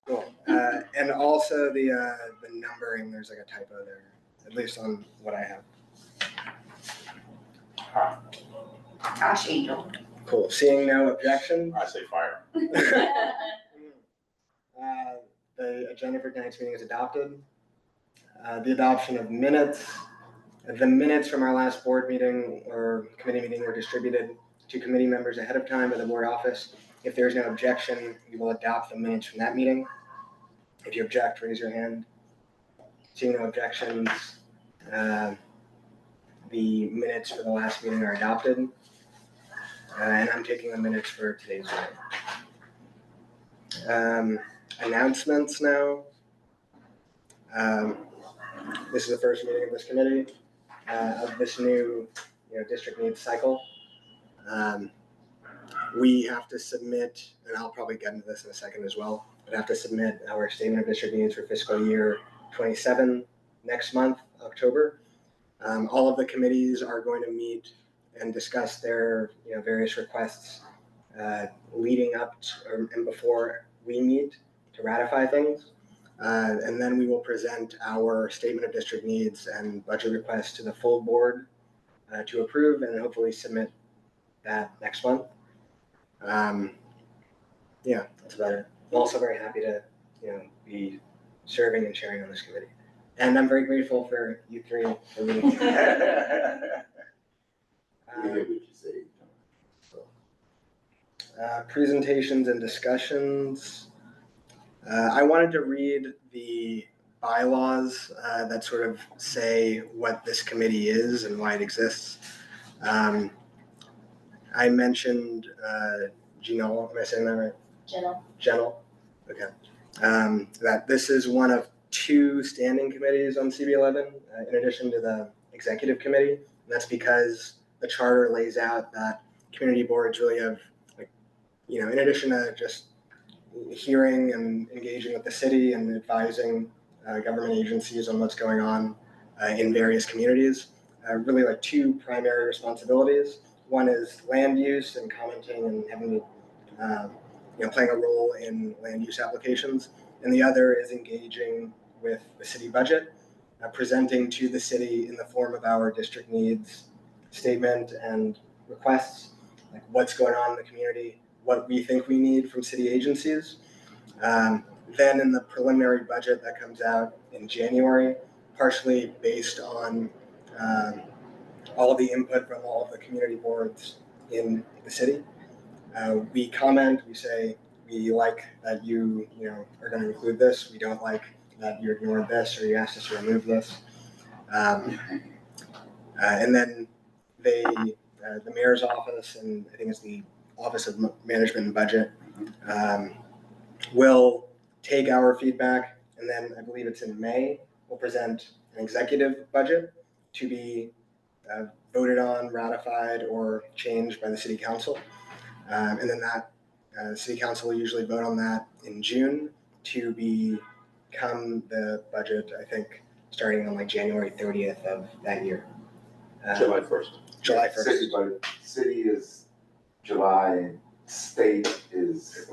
Cool. And also the numbering, there's like a typo there, at least on what I have. Gosh, Angel. Cool. Seeing no objection. I say fire. The agenda for tonight's meeting is adopted. The adoption of minutes. The minutes from our last board meeting or committee meeting were distributed to committee members ahead of time by the board office. If there is no objection, we will adopt the minutes from that meeting. If you object, raise your hand. Seeing no objections, the minutes for the last meeting are adopted. And I'm taking the minutes for today's meeting. Announcements now. This is the first meeting of this committee of this new district needs cycle. We have to submit, and I'll probably get into this in a second as well, but have to submit our statement of district needs for fiscal year 27 next month, October. All of the committees are going to meet and discuss their various requests leading up to, and before we meet to ratify things. And then we will present our statement of district needs and budget requests to the full board to approve and hopefully submit that next month. Yeah, that's about it. I'm also very happy to be serving and sharing on this committee. And I'm very grateful for you three for meeting. Presentations and discussions. I wanted to read the bylaws that sort of say what this committee is and why it exists. I mentioned Janelle, am I saying that right? Janelle. Okay. That this is one of two standing committees on CB11 in addition to the executive committee. And that's because the charter lays out that community boards really have, in addition to just hearing and engaging with the city and advising government agencies on what's going on in various communities, really like two primary responsibilities. One is land use and commenting and having, playing a role in land use applications. And the other is engaging with the city budget, presenting to the city in the form of our district needs statement and requests, like what's going on in the community, what we think we need from city agencies. Then in the preliminary budget that comes out in January, partially based on all of the input from all of the community boards in the city. We comment, we say, we like that you are going to include this. We don't like that you ignored this or you asked us to remove this. And then the mayor's office, and I think it's the Office of Management and Budget, will take our feedback, and then I believe it's in May, we'll present an executive budget to be voted on, ratified, or changed by the city council. And then that city council will usually vote on that in June to become the budget, I think, starting on like January 30th of that year. July 1st. July 1st. City is July, state is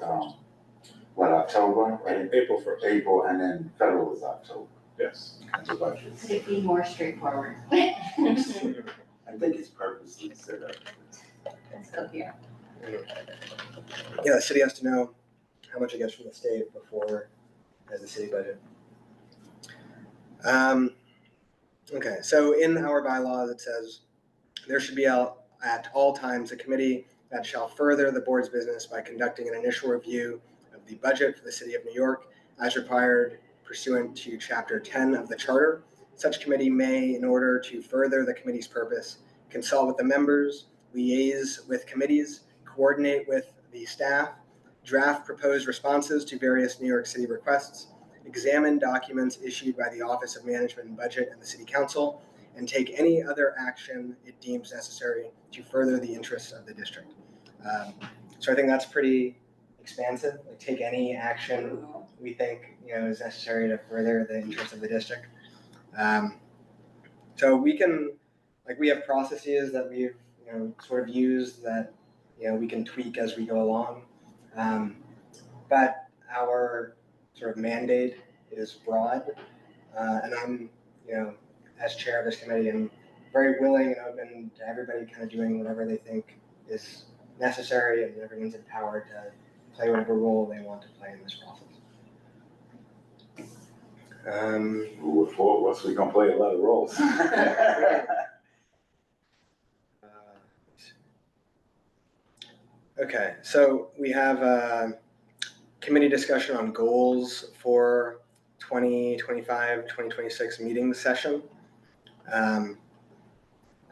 October, right? April 1st. April, and then federal is October. Yes. The budgets. Could it be more straightforward? I think it's purposely set up. Let's go here. Yeah, the city has to know how much it gets from the state before it has the city budget. Okay, so in our bylaws it says there should be at all times a committee that shall further the board's business by conducting an initial review of the budget for the city of New York as required pursuant to Chapter 10 of the Charter. Such committee may, in order to further the committee's purpose, consult with the members, liaise with committees, coordinate with the staff, draft proposed responses to various New York City requests, examine documents issued by the Office of Management and Budget and the City Council, and take any other action it deems necessary to further the interests of the district. So I think that's pretty expansive. Like, take any action we think is necessary to further the interests of the district. So we can, we have processes that we've sort of used that we can tweak as we go along, but our sort of mandate is broad, and I'm as chair of this committee, I'm very willing and open to everybody kind of doing whatever they think is necessary, and everyone's empowered to play whatever role they want to play in this process. With four of us, we can play a lot of roles. Okay, so we have a committee discussion on goals for 2025-2026 meeting session.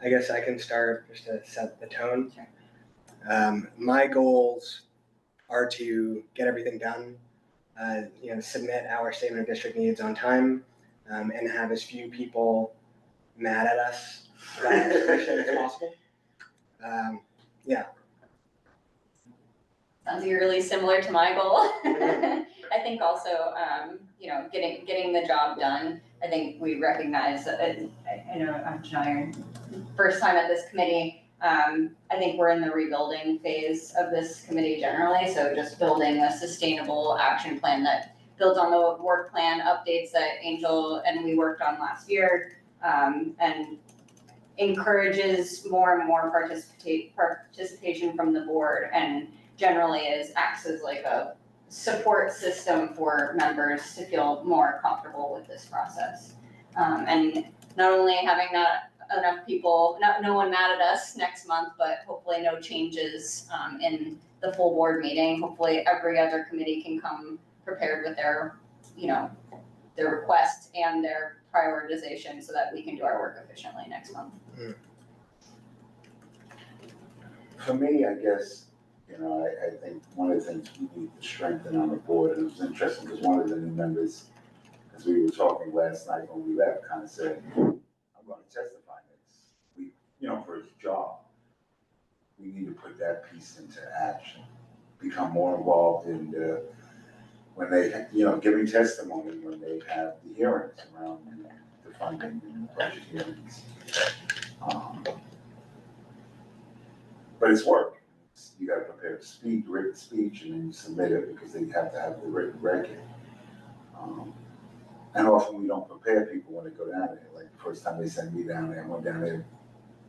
I guess I can start just to set the tone. Sure. My goals are to get everything done, submit our statement of district needs on time, and have as few people mad at us about our submission as possible. Yeah. Sounds really similar to my goal. I think also, getting the job done. I think we recognize that. I know I'm Janier, first time at this committee. I think we're in the rebuilding phase of this committee generally. So just building a sustainable action plan that builds on the work plan updates that Angel and we worked on last year, and encourages more and more participation from the board, and generally acts as like a support system for members to feel more comfortable with this process. And not only having not enough people, no one mad at us next month, but hopefully no changes in the full board meeting. Hopefully every other committee can come prepared with their requests and their prioritization so that we can do our work efficiently next month. For me, I guess, I think one of the things we need to strengthen on the board, and it was interesting because one of the new members, as we were talking last night when we left, kind of said, I'm going to testify next week, for his job. We need to put that piece into action, become more involved in when they, giving testimony when they have the hearings around the funding and the budget hearings. But it's work. You got to prepare a written speech, and then you submit it because they have to have the written record. And often we don't prepare people when they go down there. Like the first time they sent me down there, I went down there,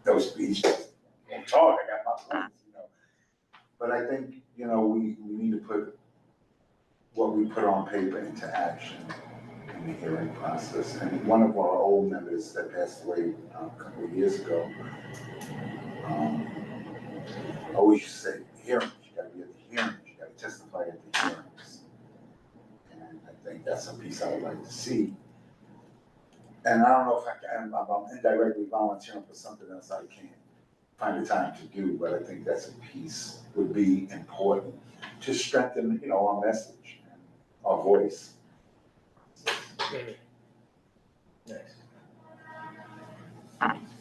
those speeches, I'm talking, I got my points, But I think, we need to put what we put on paper into action. in the hearing process. And one of our old members that passed away a couple of years ago, always used to say, hearings, you gotta be at the hearings, you gotta testify at the hearings. And I think that's a piece I would like to see. And I don't know if I can, I'm indirectly volunteering for something else I can't find the time to do, but I think that's a piece would be important to strengthen, you know, our message and our voice. Nice.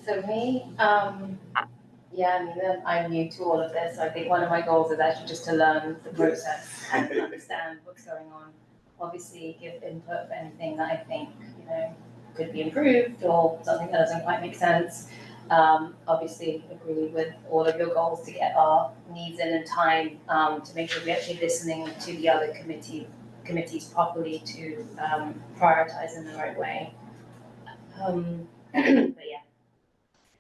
So me, yeah, I mean, I'm new to all of this. I think one of my goals is actually just to learn the process and understand what's going on. Obviously, give input for anything that I think, you know, could be improved or something that doesn't quite make sense. Obviously, agree with all of your goals to get our needs in and time to make sure we're actually listening to the other committees properly to prioritize in the right way. But yeah,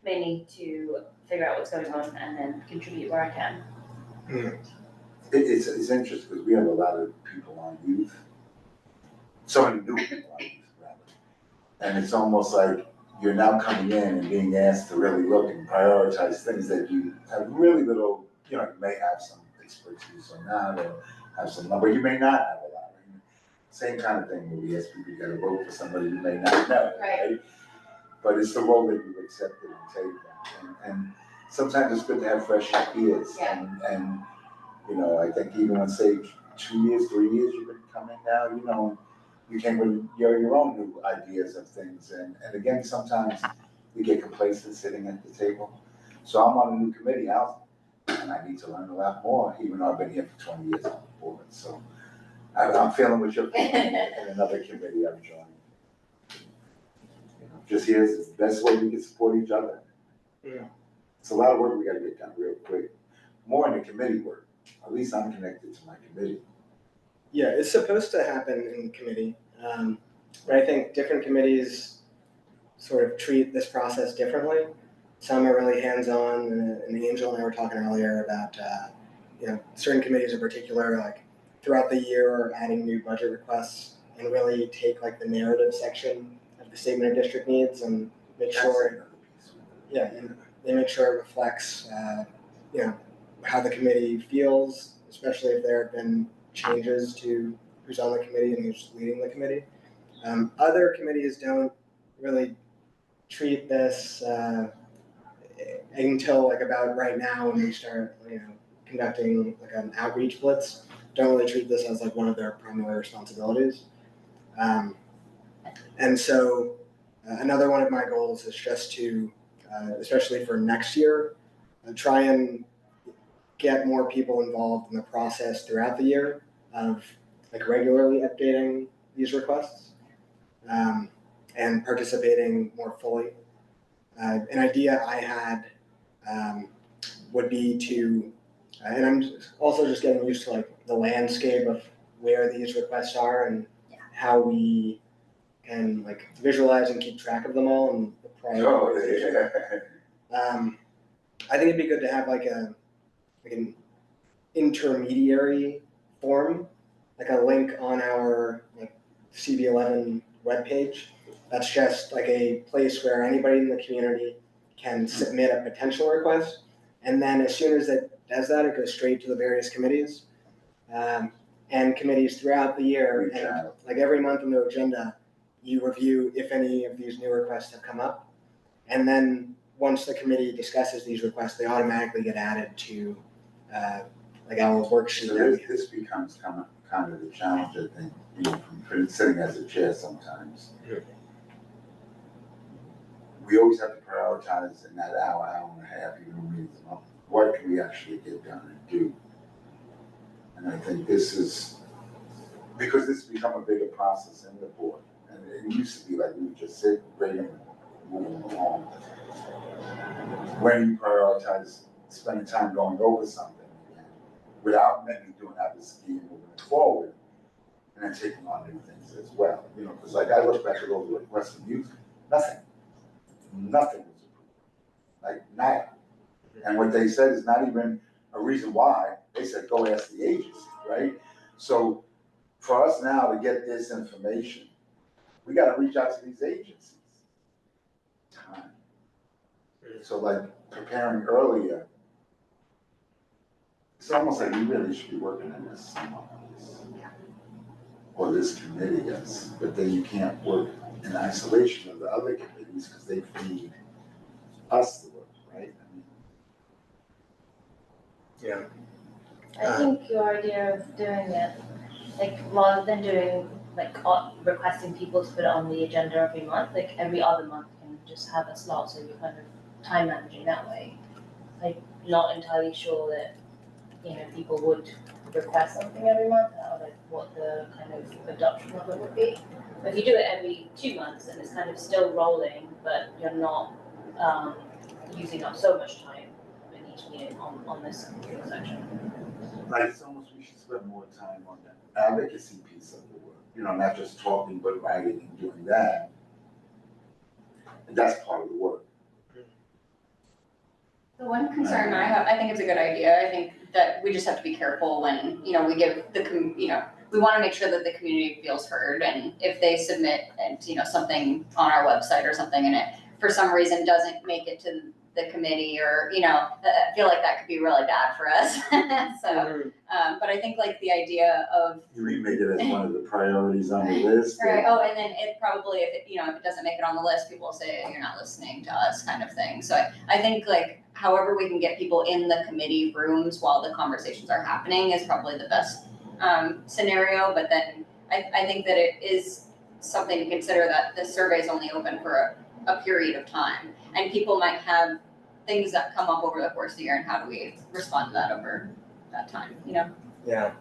mainly to figure out what's going on and then contribute where I can. It's interesting because we have a lot of people on youth, so many new people on youth, rather. And it's almost like you're now coming in and being asked to really look and prioritize things that you have really little, you know, you may have some expertise or not, or have some, but you may not have a lot. I mean, same kind of thing when we ask people, you gotta vote for somebody you may not know, right? But it's the role that you've accepted and taken. And sometimes it's good to have fresh ideas. Yeah. And you know, I think even when, say, 2 years, 3 years you've been coming now, you know, you came with your own new ideas of things. And again, sometimes we get complacent sitting at the table. So I'm on a new committee now, and I need to learn a lot more, even though I've been here for 20 years on the board. So I'm feeling what you're feeling in another committee I'm joining. Just here's the best way we can support each other. Yeah. It's a lot of work we gotta get done real quick. More in the committee work. At least I'm connected to my committee. Yeah, it's supposed to happen in committee, but I think different committees sort of treat this process differently. Some are really hands-on, and Angel and I were talking earlier about, you know, certain committees in particular, like throughout the year are adding new budget requests and really take like the narrative section of the statement of district needs and make sure, yeah, and they make sure it reflects, you know, how the committee feels, especially if there have been changes to who's on the committee and who's leading the committee. Other committees don't really treat this until like about right now when we start, you know, conducting like an outreach blitz. Don't really treat this as like one of their primary responsibilities. And so another one of my goals is just to, especially for next year, try and get more people involved in the process throughout the year of like regularly updating these requests and participating more fully. An idea I had would be to, and I'm also just getting used to like the landscape of where these requests are and how we can like visualize and keep track of them all and the prioritization. I think it'd be good to have like an intermediary form, like a link on our like CB11 webpage. That's just like a place where anybody in the community can submit a potential request. And then as soon as it does that, it goes straight to the various committees and committees throughout the year. And like every month on their agenda, you review if any of these new requests have come up. And then once the committee discusses these requests, they automatically get added to like our worksheet. So this becomes kind of the challenge, I think, you know, from sitting as a chair sometimes. Yeah. We always have to prioritize in that hour and a half, even meetings a month. What can we actually get done and do? And I think this is, because this has become a bigger process in the board. And it used to be like we would just sit, ready and moving along. When you prioritize spending time going over something, without maybe doing that with ski and moving it forward, and then taking on new things as well. You know, because like I look back at all the requests from youth, nothing was approved, like nada. And what they said is not even a reason why. They said go ask the agency, right? So for us now to get this information we gotta reach out to these agencies. Time. So like preparing earlier, it's almost like you really should be working on this some of this. Or this committee is, but then you can't work in isolation of the other committees because they feed us the work, right? Yeah. I think your idea of doing it, like rather than doing like requesting people to put it on the agenda every month, like every other month can just have a slot, so you're kind of time managing that way. Like not entirely sure that, you know, people would request something every month, or like what the kind of adoption of it would be. If you do it every 2 months, then it's kind of still rolling, but you're not using up so much time in each meeting on this section. Like it's almost we should spend more time on the advocacy piece of the work. You know, not just talking, but writing and doing that. And that's part of the work. The one concern I have, I think it's a good idea. I think that we just have to be careful when, you know, we give the, you know, we want to make sure that the community feels heard. And if they submit, you know, something on our website or something and it, for some reason, doesn't make it to the committee or, you know, I feel like that could be really bad for us. So, but I think like the idea of. You may make it as one of the priorities on the list. Right, oh, and then it probably, if it, you know, if it doesn't make it on the list, people will say, you're not listening to us kind of thing. So I think like, however we can get people in the committee rooms while the conversations are happening is probably the best scenario. But then I think that it is something to consider that the survey is only open for a period of time. And people might have things that come up over the course of the year, and how do we respond to that over that time, you know? Yeah.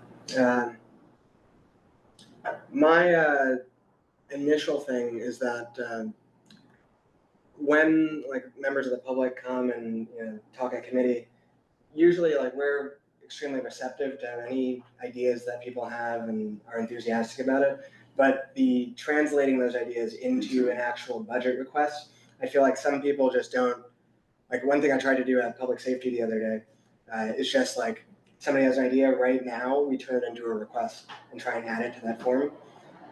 My initial thing is that when like members of the public come and, you know, talk at committee, usually like we're extremely receptive to any ideas that people have and are enthusiastic about it. But the translating those ideas into an actual budget request, I feel like some people just don't. Like one thing I tried to do at public safety the other day is just like somebody has an idea right now, we turn it into a request and try and add it to that form.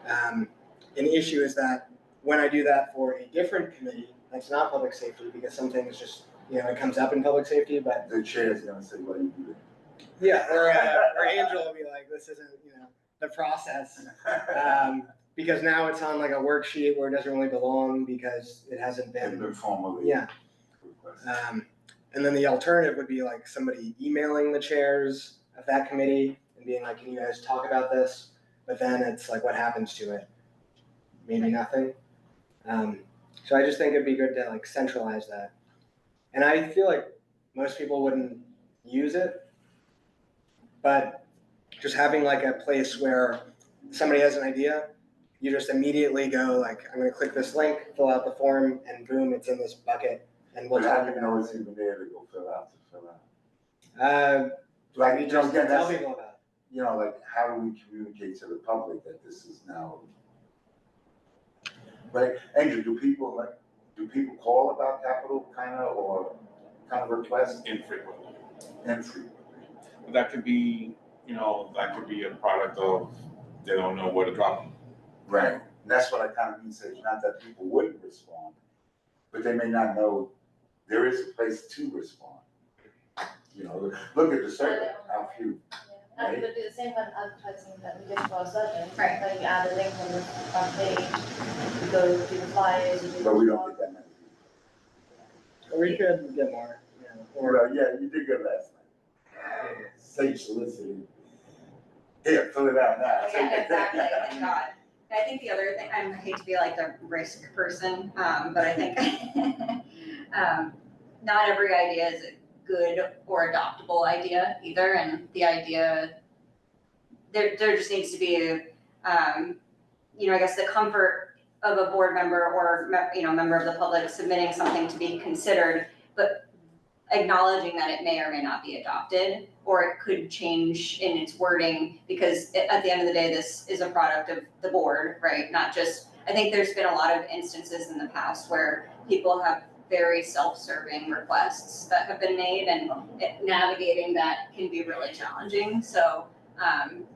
An issue is that when I do that for a different committee that's not public safety, because some things just, you know, it comes up in public safety, but The chair is gonna say, what do you do? yeah, or Angel will be like, this isn't, you know, the process. Because now it's on like a worksheet where it doesn't really belong because it hasn't been formally. Yeah. And then the alternative would be like somebody emailing the chairs of that committee and being like, can you guys talk about this? But then it's like, what happens to it? Maybe nothing. So I just think it'd be good to like centralize that. And I feel like most people wouldn't use it, but just having like a place where somebody has an idea, you just immediately go like, I'm gonna click this link, fill out the form, and boom, it's in this bucket. And we'll But talk how do you know about it's even there to go fill out? Like, You know, again, tell that's, people about it. you know, like, how do we communicate to the public that this is now? Right, Andrew, do people call about capital kind of requests? Infrequently. Infrequently. But that could be, you know, that could be a product of they don't know where to drop them. Right, and that's what I kind of mean, say, it's not that people wouldn't respond, but they may not know there is a place to respond. You know, look at the survey, how few. And we would do the same kind of advertising that we did for our surgeons. Right. Like you add a link on the front page, you go do the flyers, you do. But we don't get that many people. We could get more, you know, or Well, yeah, you did good last night. Safe soliciting. Here, fill it out now. Yeah, exactly, thank God. I think the other thing, I hate to be like the risk person, but I think not every idea is a good or adoptable idea either, and the idea, there just needs to be, you know, I guess the comfort of a board member or, you know, member of the public submitting something to be considered, but acknowledging that it may or may not be adopted, or it could change in its wording, because at the end of the day, this is a product of the board, right? Not just, I think there's been a lot of instances in the past where people have very self-serving requests that have been made, and navigating that can be really challenging. So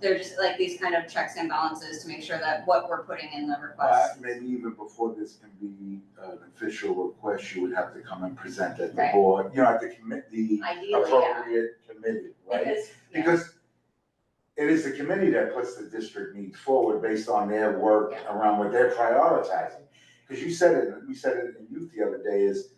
they're just like these kind of checks and balances to make sure that what we're putting in the request. Maybe even before this can be an official request, you would have to come and present at the Right. board, at the the Ideally, yeah. appropriate committee, right? Because it is the committee that puts the district needs forward based on their work around what they're prioritizing. Because we said it in youth the other day is,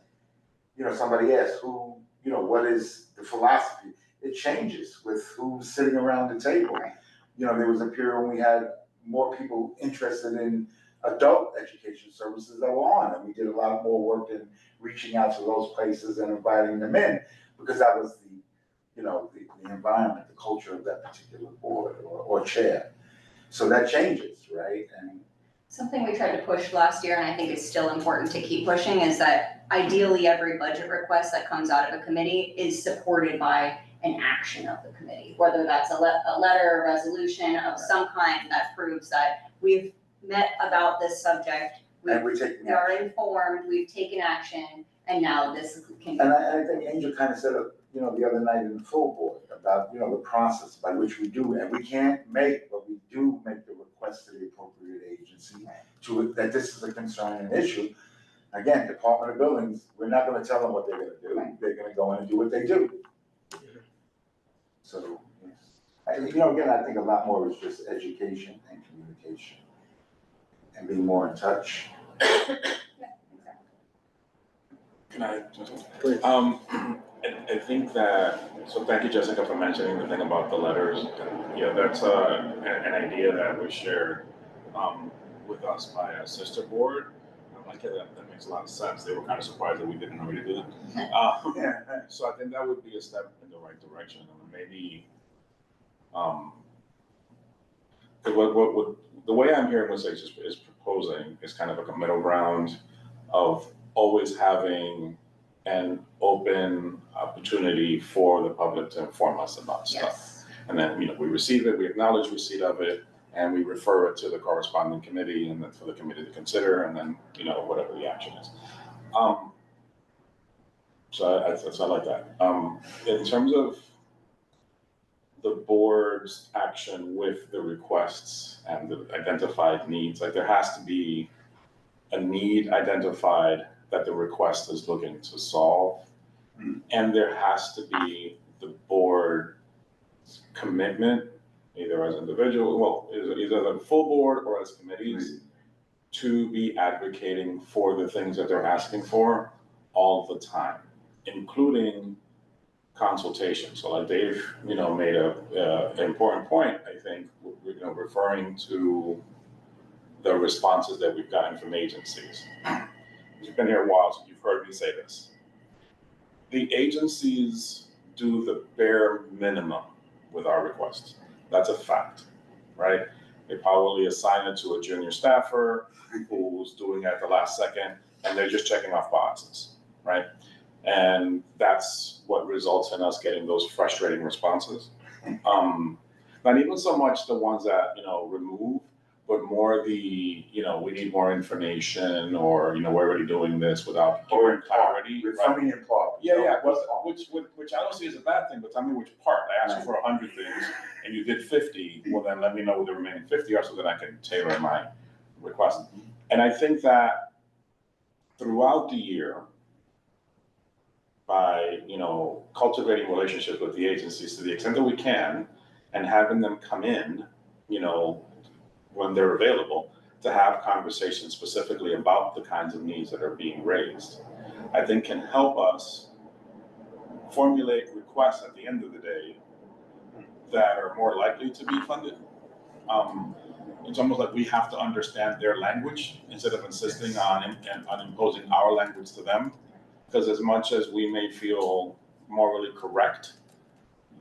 somebody asked what is the philosophy? It changes with who's sitting around the table. Right. There was a period when we had more people interested in adult education services that were on, and we did a lot more work in reaching out to those places and inviting them in, because that was the environment, the culture of that particular board or chair. So that changes, right? And something we tried to push last year, and I think it's still important to keep pushing, is that ideally every budget request that comes out of a committee is supported by an action of the committee, whether that's a letter, a resolution of some kind that proves that we've met about this subject, we are informed, we've taken action, and now this can be. And I think Angel kind of said it, the other night in the full board about, the process by which we do, and we can't make, but we do make the request to the appropriate agency that this is a concern and issue. Again, Department of Buildings, we're not gonna tell them what they're gonna do. Right. They're gonna go in and do what they do. So, again, I think a lot more is just education and communication and being more in touch. Can I? I think that, so thank you, Jessica, for mentioning the thing about the letters. Yeah, that's an idea that was shared with us by a sister board. I'm like, yeah, that makes a lot of sense. They were kind of surprised that we didn't already do that. So I think that would be a step in the right direction. Maybe, what the way I'm hearing what is proposing is kind of like a middle ground of always having an open opportunity for the public to inform us about stuff. Yes. And then, we receive it, we acknowledge receipt of it, and we refer it to the corresponding committee, and then for the committee to consider, and then, whatever the action is. So I like that. In terms of the board's action with the requests and the identified needs, like there has to be a need identified that the request is looking to solve. And there has to be the board's commitment, either as individual, either as a full board or as committees, to be advocating for the things that they're asking for all the time, including consultation. So like Dave, made an important point, I think, referring to the responses that we've gotten from agencies. You've been here a while, so you've heard me say this. The agencies do the bare minimum with our requests. That's a fact, right? They probably assign it to a junior staffer who's doing it at the last second, and they're just checking off boxes, right? And that's what results in us getting those frustrating responses. Not even so much the ones that, remove, but more the, we need more information, or, we're already doing this without clear clarity. With funding in part. Yeah, which I don't see as a bad thing, but tell me which part. I asked you for 100 things and you did 50, well then let me know what the remaining 50 are so that I can tailor my request. And I think that throughout the year, by, cultivating relationships with the agencies to the extent that we can, and having them come in, when they're available, to have conversations specifically about the kinds of needs that are being raised, I think can help us formulate requests at the end of the day that are more likely to be funded. It's almost like we have to understand their language instead of insisting on imposing our language to them. Because as much as we may feel morally correct,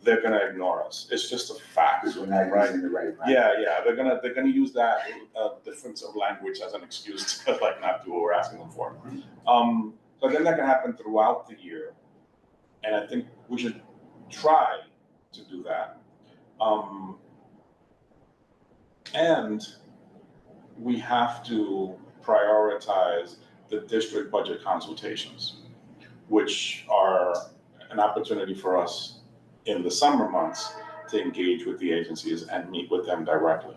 they're gonna ignore us. It's just a fact. Because we're not using the right language. Yeah. They're gonna use that difference of language as an excuse to not do what we're asking them for. So then that can happen throughout the year, and I think we should try to do that. And we have to prioritize the district budget consultations, which are an opportunity for us in the summer months to engage with the agencies and meet with them directly.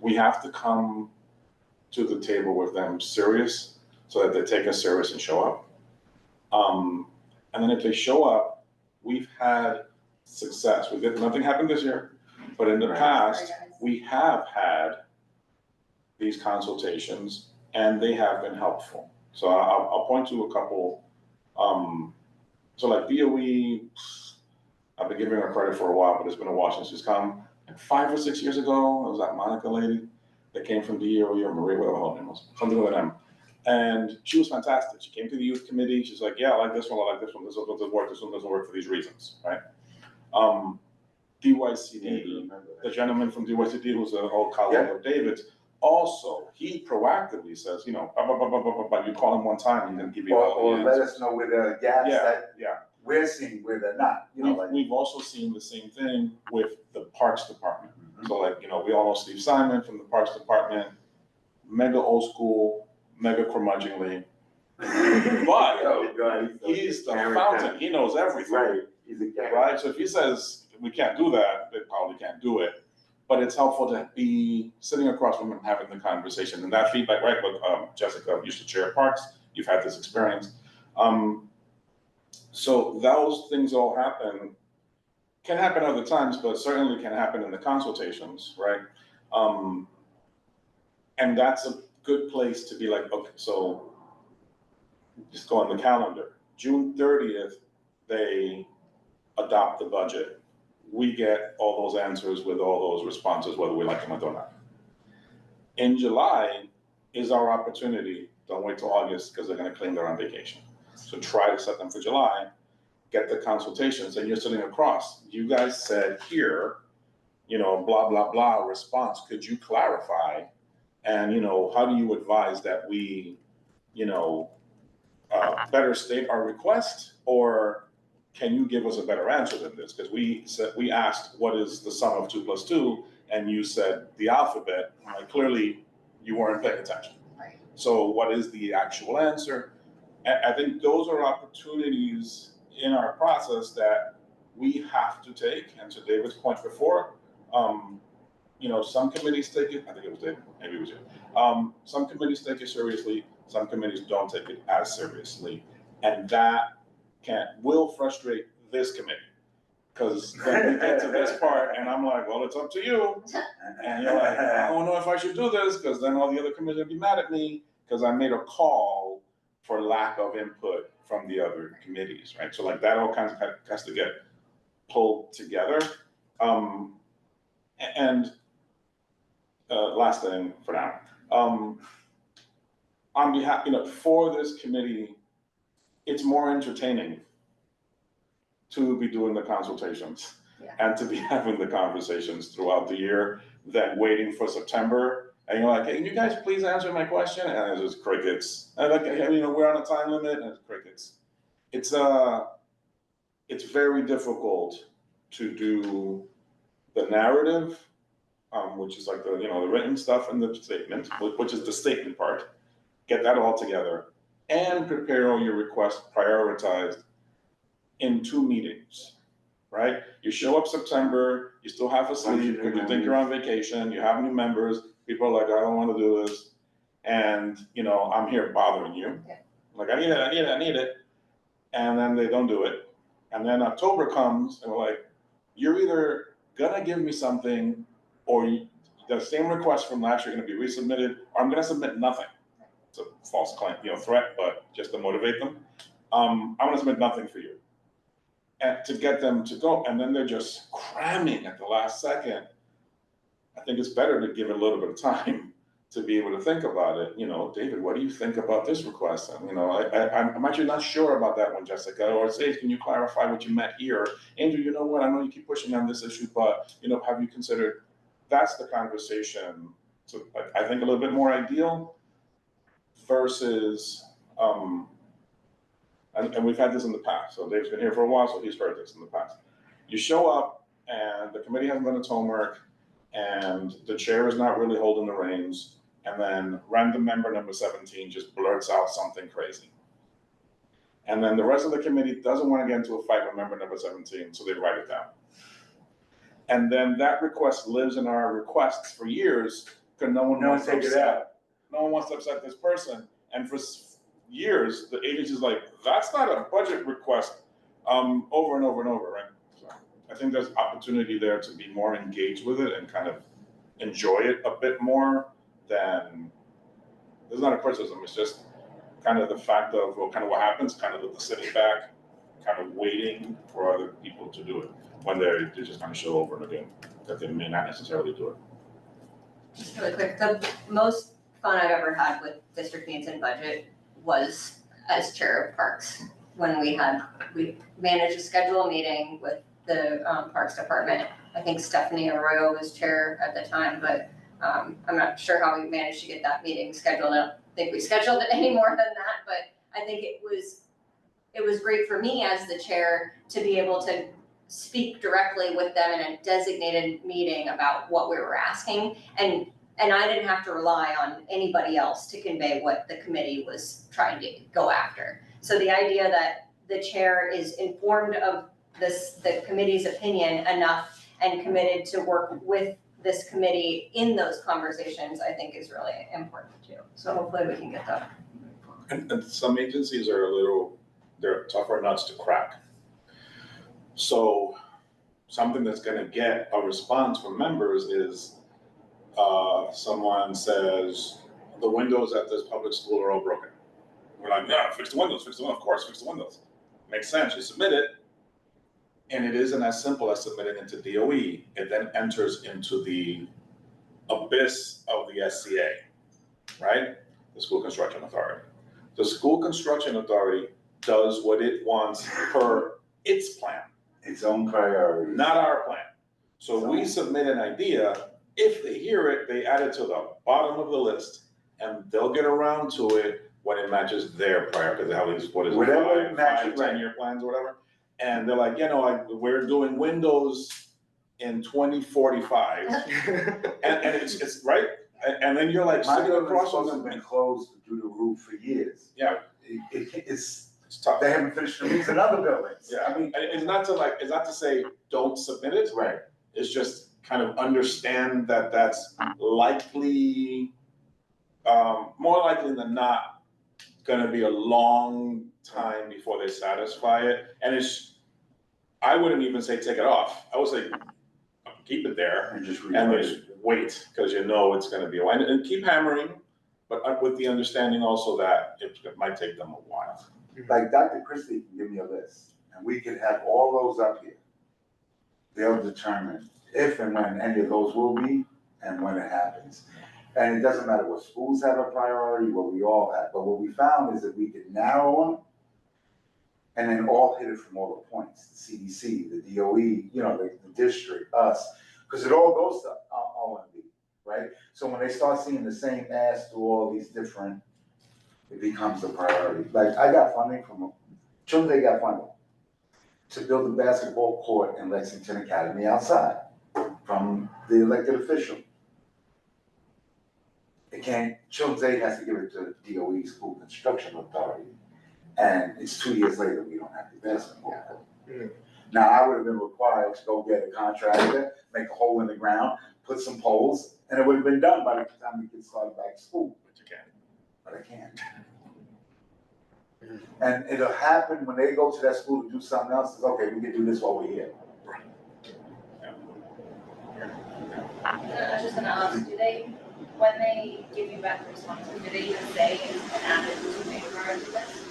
We have to come to the table with them serious so that they take us serious and show up. And then if they show up, we've had success. Nothing happened this year, but in the past, we have had these consultations and they have been helpful. So I'll point to a couple. So like DOE, I've been giving her credit for a while, but it's been a while since she's come. And 5 or 6 years ago, it was that Monica lady that came from DOE or Marie, whatever her name was, something with an M. And she was fantastic. She came to the youth committee. She's like, yeah, I like this one, I like this one. This one doesn't work. This one doesn't work for these reasons, right? DYCD, the gentleman from DYCD who's an old colleague of David's, also, he proactively says, you know, but you call him one time and then give you all Or the let answers. us know where there are gaps that Yeah. we're seeing where they're not, you know, like. We've also seen the same thing with the Parks Department. So like, you know, we all know Steve Simon from the Parks Department, mega old school, mega curmudgeonly. But Oh, God, he's the fountain, he knows everything. Right, he's a character. Right, so if he says, we can't do that, they probably can't do it. But it's helpful to be sitting across from him and having the conversation. And that feedback, right, but Jessica used to chair parks, you've had this experience. So those things all happen, can happen other times, but certainly can happen in the consultations, right? And that's a good place to be like, okay, so just go on the calendar. June 30th, they adopt the budget. We get all those answers with all those responses, whether we like them or not. In July is our opportunity. Don't wait till August because they're going to claim they're on vacation. So try to set them for July, get the consultations, and you're sitting across. You guys said here, you know, blah, blah, blah response. Could you clarify? And, you know, how do you advise that we, you know, better state our request, or can you give us a better answer than this? Because we asked, what is the sum of 2 + 2? And you said the alphabet. Like, clearly, you weren't paying attention. Right. So what is the actual answer? I think those are opportunities in our process that we have to take. And to David's point before, you know, some committees take it, I think it was David, maybe it was you. Some committees take it seriously, some committees don't take it as seriously. And that will frustrate this committee. Because then we get to this part and I'm like, well, it's up to you. And you're like, I don't know if I should do this, because then all the other committees will be mad at me because I made a call for lack of input from the other committees, right? So like that all kinds of has to get pulled together. And last thing for now, on behalf, you know, for this committee, it's more entertaining to be doing the consultations and to be having the conversations throughout the year than waiting for September. And you're like, hey, can you guys please answer my question? And it's just crickets. And like, hey, you know, we're on a time limit, and it's crickets. It's very difficult to do the narrative, which is like the, you know, the written stuff and the statement, which is the statement part. Get that all together and prepare all your requests prioritized in 2 meetings, right? You show up September, you still half asleep because you think you're on vacation, you have new members, people are like, I don't want to do this. And, you know, I'm here bothering you. Yeah. Like, I need it. And then they don't do it. And then October comes and we're like, you're either gonna give me something, or the same request from last year gonna be resubmitted, or I'm gonna submit nothing. It's a false claim, you know, threat, but just to motivate them. I'm gonna submit nothing for you. And to get them to go, and then they're just cramming at the last second. I think it's better to give it a little bit of time to be able to think about it. You know, David, what do you think about this request? And, you know, I'm actually not sure about that one, Jessica. Or say, can you clarify what you meant here? Andrew, you know what? I know you keep pushing on this issue, but, you know, have you considered? That's the conversation. So I think a little bit more ideal versus, and we've had this in the past. So Dave's been here for a while, so he's heard this in the past. You show up and the committee hasn't done its homework and the chair is not really holding the reins, and then random member number 17 just blurts out something crazy. And then the rest of the committee doesn't want to get into a fight with member number 17, so they write it down. And then that request lives in our requests for years, because no one wants to take it upset. out. No one wants to upset this person. And for years, the agency's like, that's not a budget request, over and over and over, right? So I think there's opportunity there to be more engaged with it and kind of enjoy it a bit more than, there's not a criticism, it's just kind of the fact of, well, kind of what happens, kind of the sitting back, kind of waiting for other people to do it, when they just kind of show over and again that they may not necessarily do it. Just really quick, the most fun I've ever had with district needs and budget was as chair of parks. When we managed to schedule a meeting with the Parks Department. I think Stephanie Arroyo was chair at the time, but I'm not sure how we managed to get that meeting scheduled. I don't think we scheduled it any more than that, but I think it was great for me as the chair to be able to speak directly with them in a designated meeting about what we were asking, and I didn't have to rely on anybody else to convey what the committee was trying to go after. So the idea that the chair is informed of the committee's opinion enough and committed to work with this committee in those conversations, I think is really important too. So hopefully we can get that. And some agencies are they're tougher nuts to crack. So something that's gonna get a response from members is someone says, the windows at this public school are all broken. We're like, yeah, fix the windows, of course, fix the windows. Makes sense, you submit it, and it isn't as simple as submitting it to DOE. It then enters into the abyss of the SCA, right? The School Construction Authority. The School Construction Authority does what it wants per its plan. Its own priorities. Not our plan. So we submit an idea, if they hear it, they add it to the bottom of the list, and they'll get around to it when it matches their priority, because they have these, Whatever five, 10-year plans or whatever. And they're like, we're doing windows in 2045. and it's right, and then you're like My sitting building's across supposed from to have them. been closed due to roof for years. Yeah. It's tough. They haven't finished the roofs in other buildings. Yeah, I mean, and it's not to say don't submit it. right. It's just kind of understand that that's likely, more likely than not, gonna be a long time before they satisfy it. And I wouldn't even say take it off. I would say keep it there And just and just wait, because it's gonna be a while. And keep hammering, but with the understanding also that it might take them a while. Like Dr. Christie can give me a list, and we could have all those up here. They'll determine if and when any of those will be, and when it happens. And it doesn't matter what schools have a priority, what we all have, but what we found is that we could narrow them and then all hit it from all the points, the CDC, the DOE, the district, us, because it all goes to OMB, right? So when they start seeing the same ask to all these different, it becomes a priority. Like I got funding from, Children's Day got funding to build a basketball court in Lexington Academy outside from the elected official. Children's Aid has to give it to the DOE, School Construction Authority. And it's 2 years later, we don't have the basketball court. Mm. Now, I would have been required to go get a contractor, make a hole in the ground, put some poles, and it would have been done by the time the kids started back to school. But I can't. And it'll happen when they go to that school to do something else, it's okay, we can do this while we're here. I was just gonna ask, when they give you back the response, do they even say it's an added to a priority list?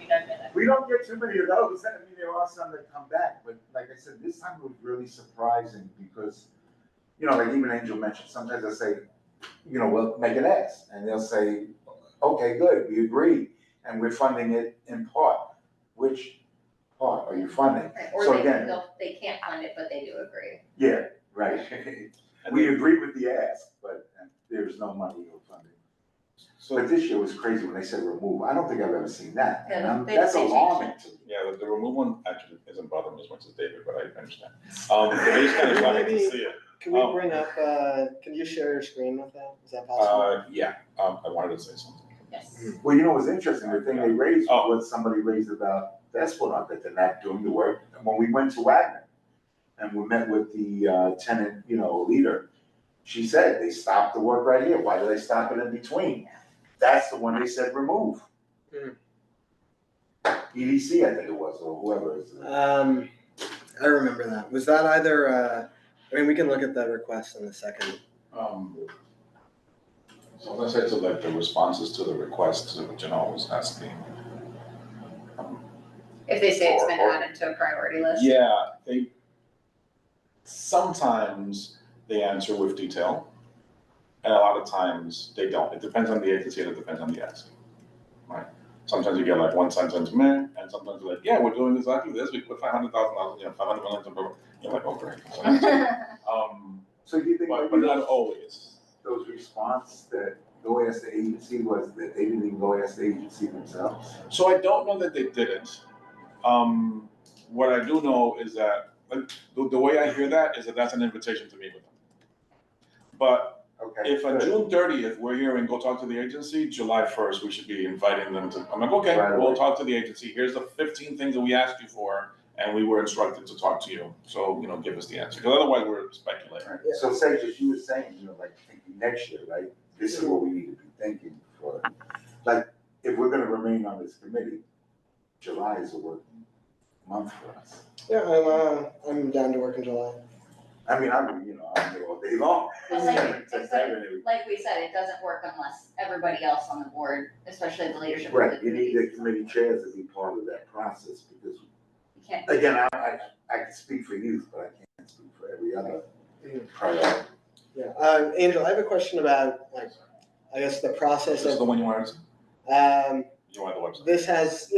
You don't know that. We don't get too many of those, I mean, there are some that come back, but like I said, this time was really surprising because, like even Angel mentioned, sometimes I say, we'll make an ask, and they'll say, okay, good, we agree, and we're funding it in part. Which part are you funding? Right, or So they again, they can't fund it, but they do agree. yeah, right. We agree with the ask, but there's no money or funding. But this year was crazy when they said remove. I don't think I've ever seen that. Yeah, And they that's changed alarming to me. Yeah, the remove one actually isn't bothering me as much as David, but I understand. They just kind of wanted to see it. Can we bring up, can you share your screen with that? Is that possible? Yeah, I wanted to say something. Yes. Well, what's interesting, the thing they raised was what somebody raised about the Esplanade, that they're not doing the work. And when we went to Wagner, and we met with the tenant, leader. She said they stopped the work right here. Why do they stop it in between? That's the one they said remove. EDC, I think it was, or whoever it is. I remember that. Was that either, we can look at the request in a second. So let's say to like the responses to the requests that Janelle was asking. If they say it's been added to a priority list. Yeah, sometimes they answer with detail, and a lot of times they don't. It depends on the agency and it depends on the ask, right? Sometimes you get like one sentence, meh, and sometimes you're like, yeah, we're doing exactly this. We put $500,000, $500 million, you're like, oh, great. So you think but not always. those response that go ask the agency was that they didn't even go ask the agency themselves? So I don't know that they didn't. What I do know is that the way I hear that is that that's an invitation to meet with them. But Okay. if on June 30th, we're here and go talk to the agency, July 1st, we should be inviting them to, I'm like, okay, Right. we'll talk to the agency. Here's the 15 things that we asked you for, and we were instructed to talk to you. So, give us the answer. Because otherwise we're speculating. Right. So say, just you were saying, like thinking next year, right? This is what we need to be thinking for. Like, if we're gonna remain on this committee, July is a working month for us. Yeah, I'm down to work in July. I mean, I'm here all day long. But like we said, it doesn't work unless everybody else on the board, especially the leadership. Right, you need the committee chairs to be part of that process, because, You can't. again, I can speak for youth, but I can't speak for every other priority. Yeah, Angel, I have a question about, I guess the process This is the of, one you wanted? um, You want the website? this has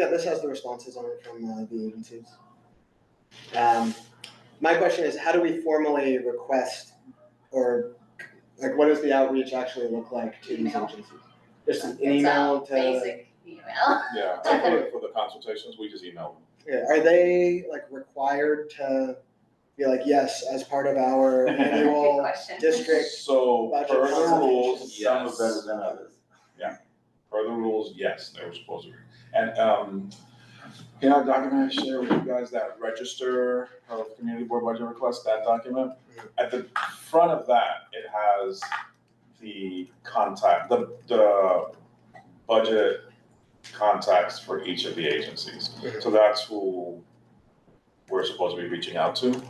the responses on it from the agencies. My question is, how do we formally request, or what does the outreach actually look like to these Email. agencies? Just an It's email to. basic email. Yeah, for the consultations, we just email them. Yeah, are they required to be yes, as part of our Good annual question. district? So Budget per the rules, consultations. Some are yes. better than others. Per the rules, yes, they were supposed to be. And I document, I share with you guys that register of community board budget request, that document. At the front of that, it has the contact, the budget contacts for each of the agencies. So that's who we're supposed to be reaching out to.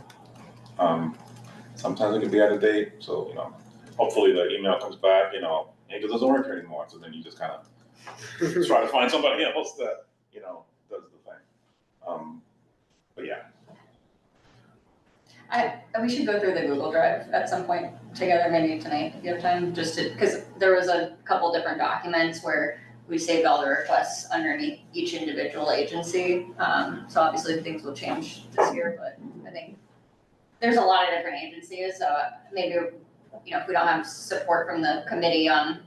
Sometimes it can be out of date, so, hopefully the email comes back, it doesn't work here anymore, so then you just kind of try to find somebody else that, does the thing. But yeah. We should go through the Google Drive at some point together, maybe tonight, if you have time, because there was a couple different documents where we saved all the requests underneath each individual agency. So obviously things will change this year, but I think there's a lot of different agencies, so maybe, if we don't have support from the committee on,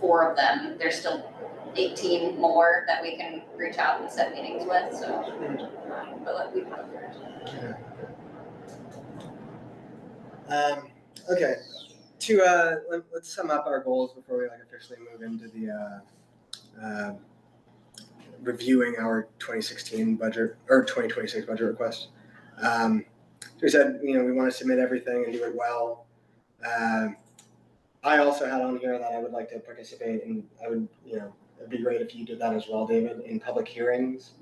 4 of them, there's still 18 more that we can reach out and set meetings with, so, but we can go through it. Okay, let's sum up our goals before we officially move into the reviewing our 2016 budget or 2026 budget request. So we said, we want to submit everything and do it well. I also had on here that I would like to participate, and I would, it'd be great if you did that as well, David, in public hearings.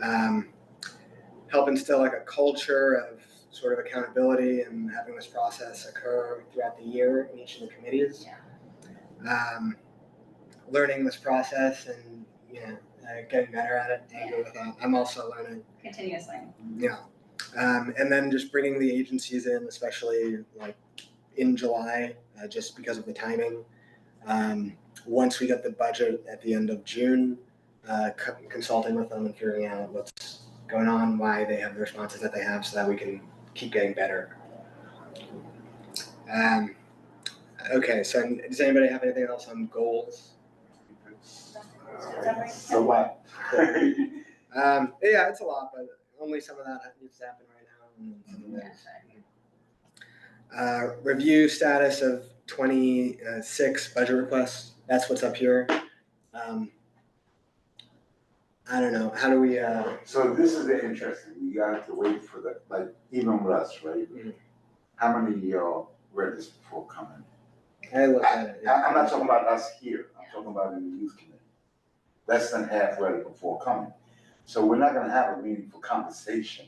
Help instill a culture of sort of accountability and having this process occur throughout the year in each of the committees. Learning this process and getting better at it and go with that. I'm also learning. Continuously. Yeah. And then just bringing the agencies in, especially in July, just because of the timing. Once we get the budget at the end of June, consulting with them and figuring out what's going on, why they have the responses that they have, so that we can keep getting better. Okay, so does anybody have anything else on goals? So what? Yeah, it's a lot, but only some of that needs to happen right now. And some of that. Review status of 26 budget requests. That's what's up here. I don't know, how do we, So this is the interesting, you have to wait for the, like, even with us, right? Mhm. How many of y'all read this before coming? I look at it. I'm not talking about us here, I'm talking about in the youth committee. Less than half read it before coming. So we're not gonna have a meaningful conversation.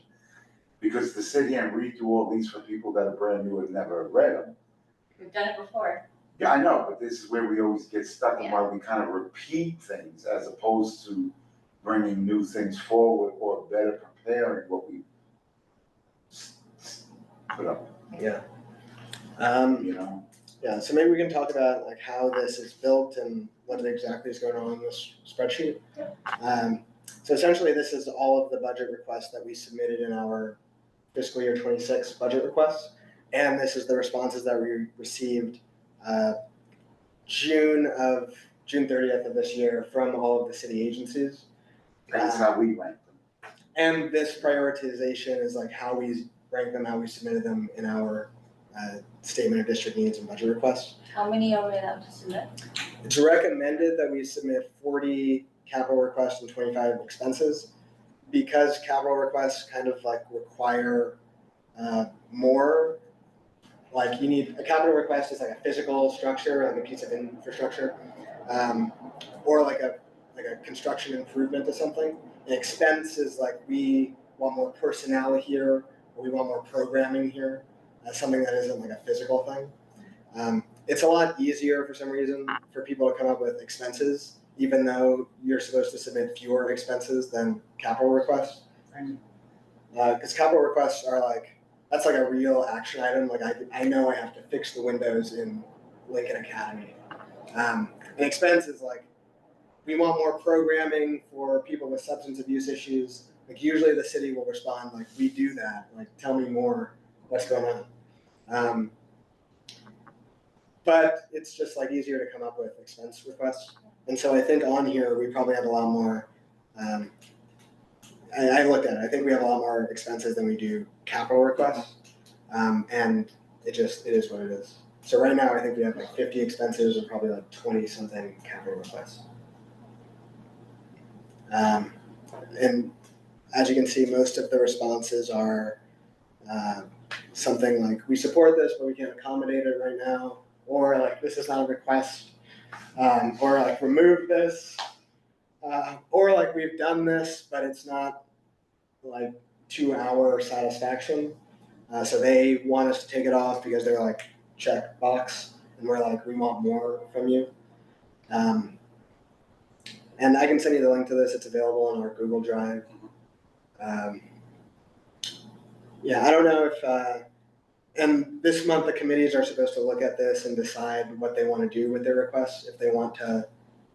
Because to sit here and read through all these for people that are brand new and never read them. We've done it before. Yeah, I know, but this is where we always get stuck and why we kind of repeat things as opposed to bringing new things forward or better preparing what we put up, Yeah. you know? Yeah, so maybe we can talk about like how this is built and what exactly is going on in this spreadsheet. So essentially this is all of the budget requests that we submitted in our fiscal year 26 budget requests. And this is the responses that we received June 30th of this year from all of the city agencies. That's how we rank them. And this prioritization is like how we rank them, how we submitted them in our statement of district needs and budget requests. How many are we allowed to submit? It's recommended that we submit 40 capital requests and 25 expenses. Because capital requests kind of like require more, like you need, a capital request is like a physical structure, like a piece of infrastructure, or like a construction improvement to something. An expense is like we want more personnel here, or we want more programming here, something that isn't like a physical thing. It's a lot easier for some reason for people to come up with expenses, even though you're supposed to submit fewer expenses than capital requests. Because capital requests are like, that's like a real action item. Like I know I have to fix the windows in Lincoln Academy. An expense is like, we want more programming for people with substance abuse issues. Like usually the city will respond like, we do that. Like, tell me more, what's going on? But it's just like easier to come up with expense requests. And so I think on here, we probably have a lot more, I looked at it, I think we have a lot more expenses than we do capital requests. And it is what it is. So right now, I think we have like 50 expenses and probably like 20 something capital requests. And as you can see, most of the responses are something like, we support this, but we can't accommodate it right now. Or like, this is not a request, or like, remove this, or like, we've done this, but it's not like to our satisfaction. So they want us to take it off because they're like, check box, and we're like, we want more from you. And I can send you the link to this, it's available on our Google Drive. Yeah, I don't know if, and this month the committees are supposed to look at this and decide what they want to do with their requests, if they want to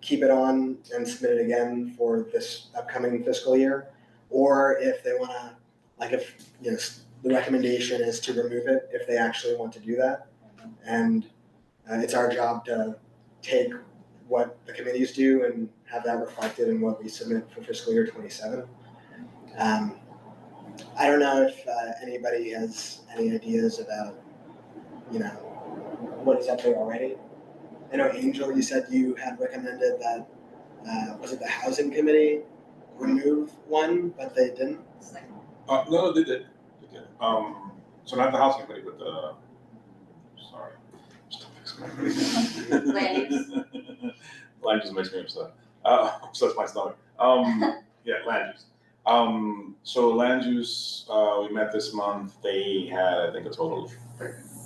keep it on and submit it again for this upcoming fiscal year, or if they want to, like if, you know, the recommendation is to remove it, if they actually want to do that. And it's our job to take what the committees do and have that reflected in what we submit for fiscal year 27. I don't know if anybody has any ideas about, you know, what is up there already. I know, Angel, you said you had recommended that, was it the housing committee remove one, but they didn't? No, they did. They did. So not the housing committee, but the, sorry. Land use. Land use makes me upset. So that's my stomach. Yeah, land use. So land use, we met this month. They had, I think, a total of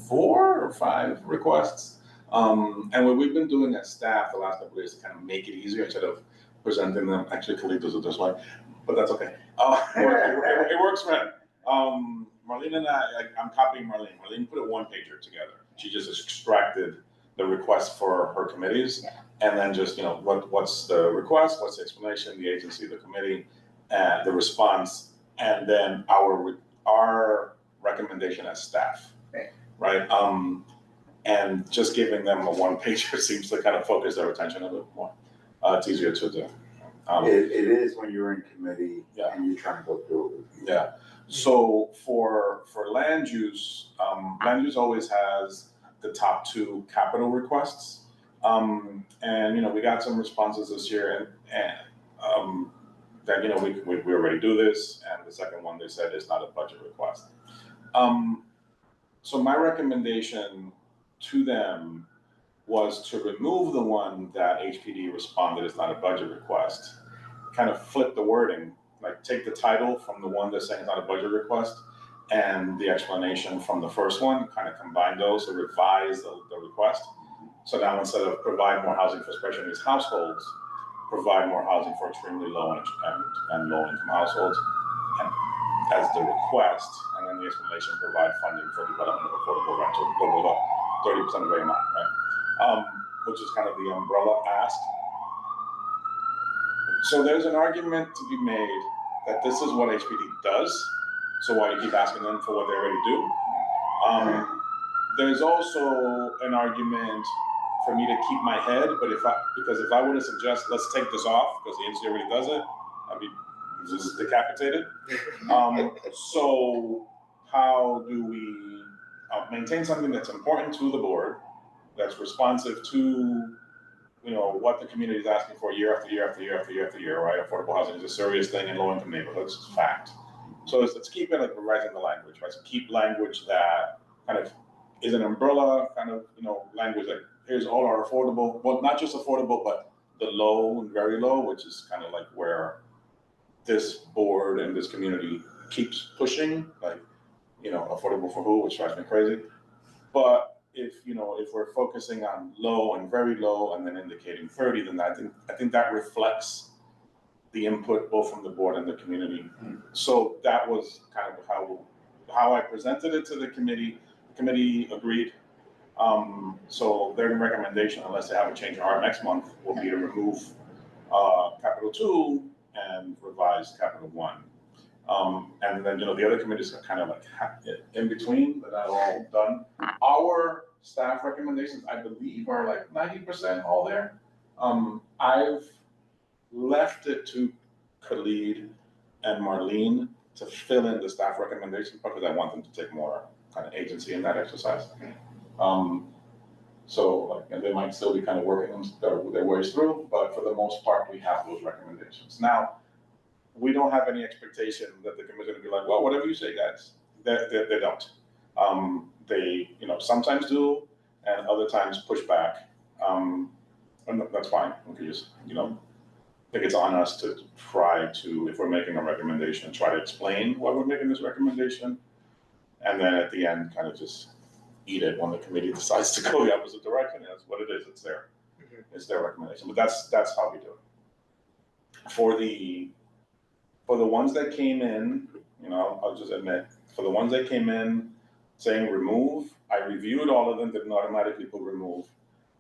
4 or 5 requests. And what we've been doing as staff the last couple of days to kind of make it easier instead of presenting them, actually Khalid does it this way, but that's okay. It works for him. Marlene and I'm copying Marlene. Marlene put a 1-pager together. She just extracted the request for her committees, and then just, you know, what's the request, what's the explanation, the agency, the committee, and the response, and then our recommendation as staff. Right? And just giving them a 1-pager seems to kind of focus their attention a bit more. It's easier to do. It is when you're in committee and you're trying to go through it. Yeah. So for land use always has the top 2 capital requests. And you know, we got some responses this year, and that, you know, we already do this, and the second one, they said is not a budget request. So my recommendation to them was to remove the one that HPD responded is not a budget request, kind of flip the wording, like take the title from the one that's saying it's not a budget request and the explanation from the first one, kind of combine those to revise the request. So now instead of provide more housing for special needs households, provide more housing for extremely low and low income households as the request, and then the explanation provide funding for development of affordable rental, blah, blah, blah, 30% of AMI, right? Which is kind of the umbrella ask. So there's an argument to be made that this is what HPD does, so why you keep asking them for what they already do. There's also an argument for me to keep my head, but because if I were to suggest, let's take this off, because the agency already does it, I'd be just decapitated. So how do we maintain something that's important to the board, that's responsive to, you know, what the community is asking for year after year after year after year after year, right? Affordable housing is a serious thing in low-income neighborhoods, it's a fact. So let's keep it like revising the language, right? So keep language that kind of is an umbrella kind of, you know, language like here's all our affordable, well, not just affordable, but the low and very low, which is kind of like where this board and this community keeps pushing, like, you know, affordable for who, which drives me crazy. But if, you know, if we're focusing on low and very low and then indicating 30, then I think that reflects the input both from the board and the community. So that was kind of how I presented it to the committee. The committee agreed. So their recommendation, unless they have a change of heart next month, will be to remove Capital 2 and revise Capital 1. And then, you know, the other committees are kind of like in between, but not all done. Our staff recommendations, I believe, are like 90% all there. I've left it to Khalid and Marlene to fill in the staff recommendations because I want them to take more kind of agency in that exercise. So like, and they might still be kind of working their ways through, but for the most part, we have those recommendations. Now, we don't have any expectation that the committee is going to be like, well, whatever you say, guys. They don't. They, you know, sometimes do, and other times push back. And that's fine. We can just, you know, I think it's on us to try to, if we're making a recommendation, try to explain why we're making this recommendation, and then at the end, kind of just eat it when the committee decides to go the opposite direction. That's what it is. It's their recommendation. But that's how we do it. For the ones that came in, you know, I'll just admit, for the ones that came in saying remove, I reviewed all of them, didn't automatically put remove.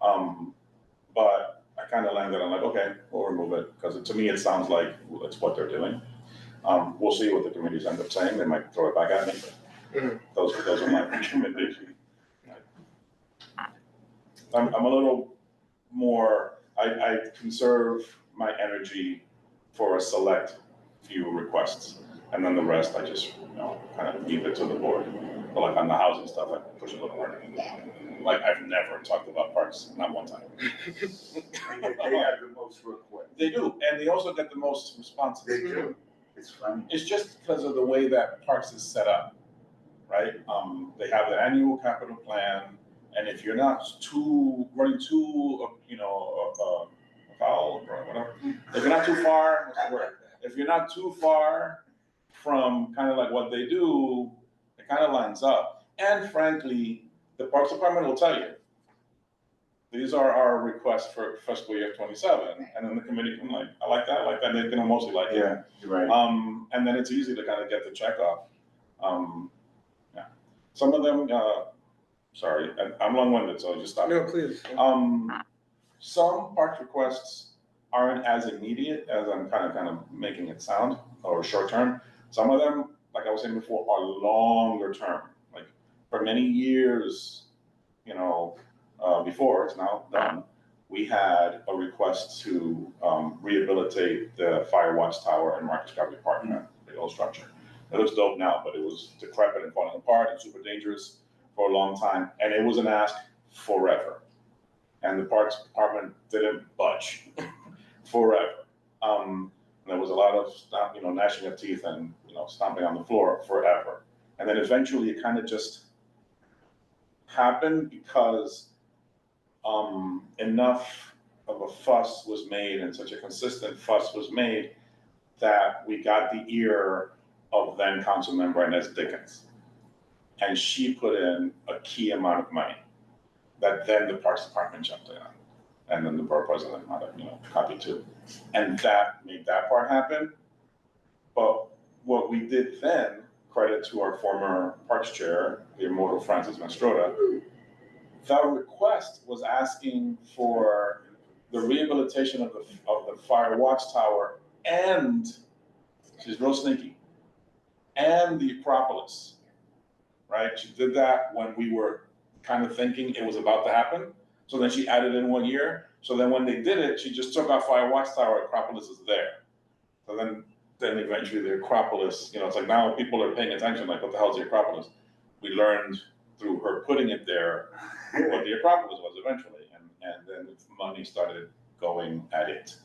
But I kind of landed on like, okay, we'll remove it, because to me it sounds like it's what they're doing. We'll see what the committees end up saying. They might throw it back at me, but those are my recommendations. I'm a little more, I conserve my energy for a select few requests, and then the rest I just, you know, kind of leave it to the board. But like on the housing stuff, I push a little harder. Like I've never talked about parks, not one time. They have the most requests. They do, and they also get the most responses. They do. It's funny. It's just because of the way that parks is set up, right? They have the annual capital plan, and if you're not running too, you know, foul or whatever, if you're not too far, what's the word? If you're not too far from kind of like what they do, it kind of lines up. And frankly, the Parks Department will tell you, these are our requests for fiscal year 27. And then the committee can like, I like that. They can mostly like it. Yeah, you're right. And then it's easy to kind of get the check off. Yeah. Some of them, sorry, I'm long-winded, so I'll just stop. No, please. Some parks requests aren't as immediate as I'm kind of making it sound, or short term. Some of them, like I was saying before, are longer term. Like for many years, you know, before it's now done, we had a request to rehabilitate the Fire Watch Tower in Marcus Garvey Park, the old structure. It looks dope now, but it was decrepit and falling apart and super dangerous for a long time. And it was an ask forever. And the Parks Department didn't budge forever. And there was a lot of gnashing of teeth and, stomping on the floor forever. And then eventually it kind of just happened because enough of a fuss was made and such a consistent fuss was made that we got the ear of then council member Inez Dickens. And she put in a key amount of money that then the Parks Department jumped in on. And then the borough president might have, copied too. And that made that part happen. But what we did then, credit to our former Parks chair, the immortal Francis Mastroda, the request was asking for the rehabilitation of the fire watchtower and, she's real sneaky, and the Acropolis, right? She did that when we were kind of thinking it was about to happen. So then she added in 1 year. So then when they did it, she just took out fire watchtower, Acropolis is there. So then eventually the Acropolis, it's like now people are paying attention, like what the hell is the Acropolis? We learned through her putting it there what the Acropolis was eventually, and then money started going at it.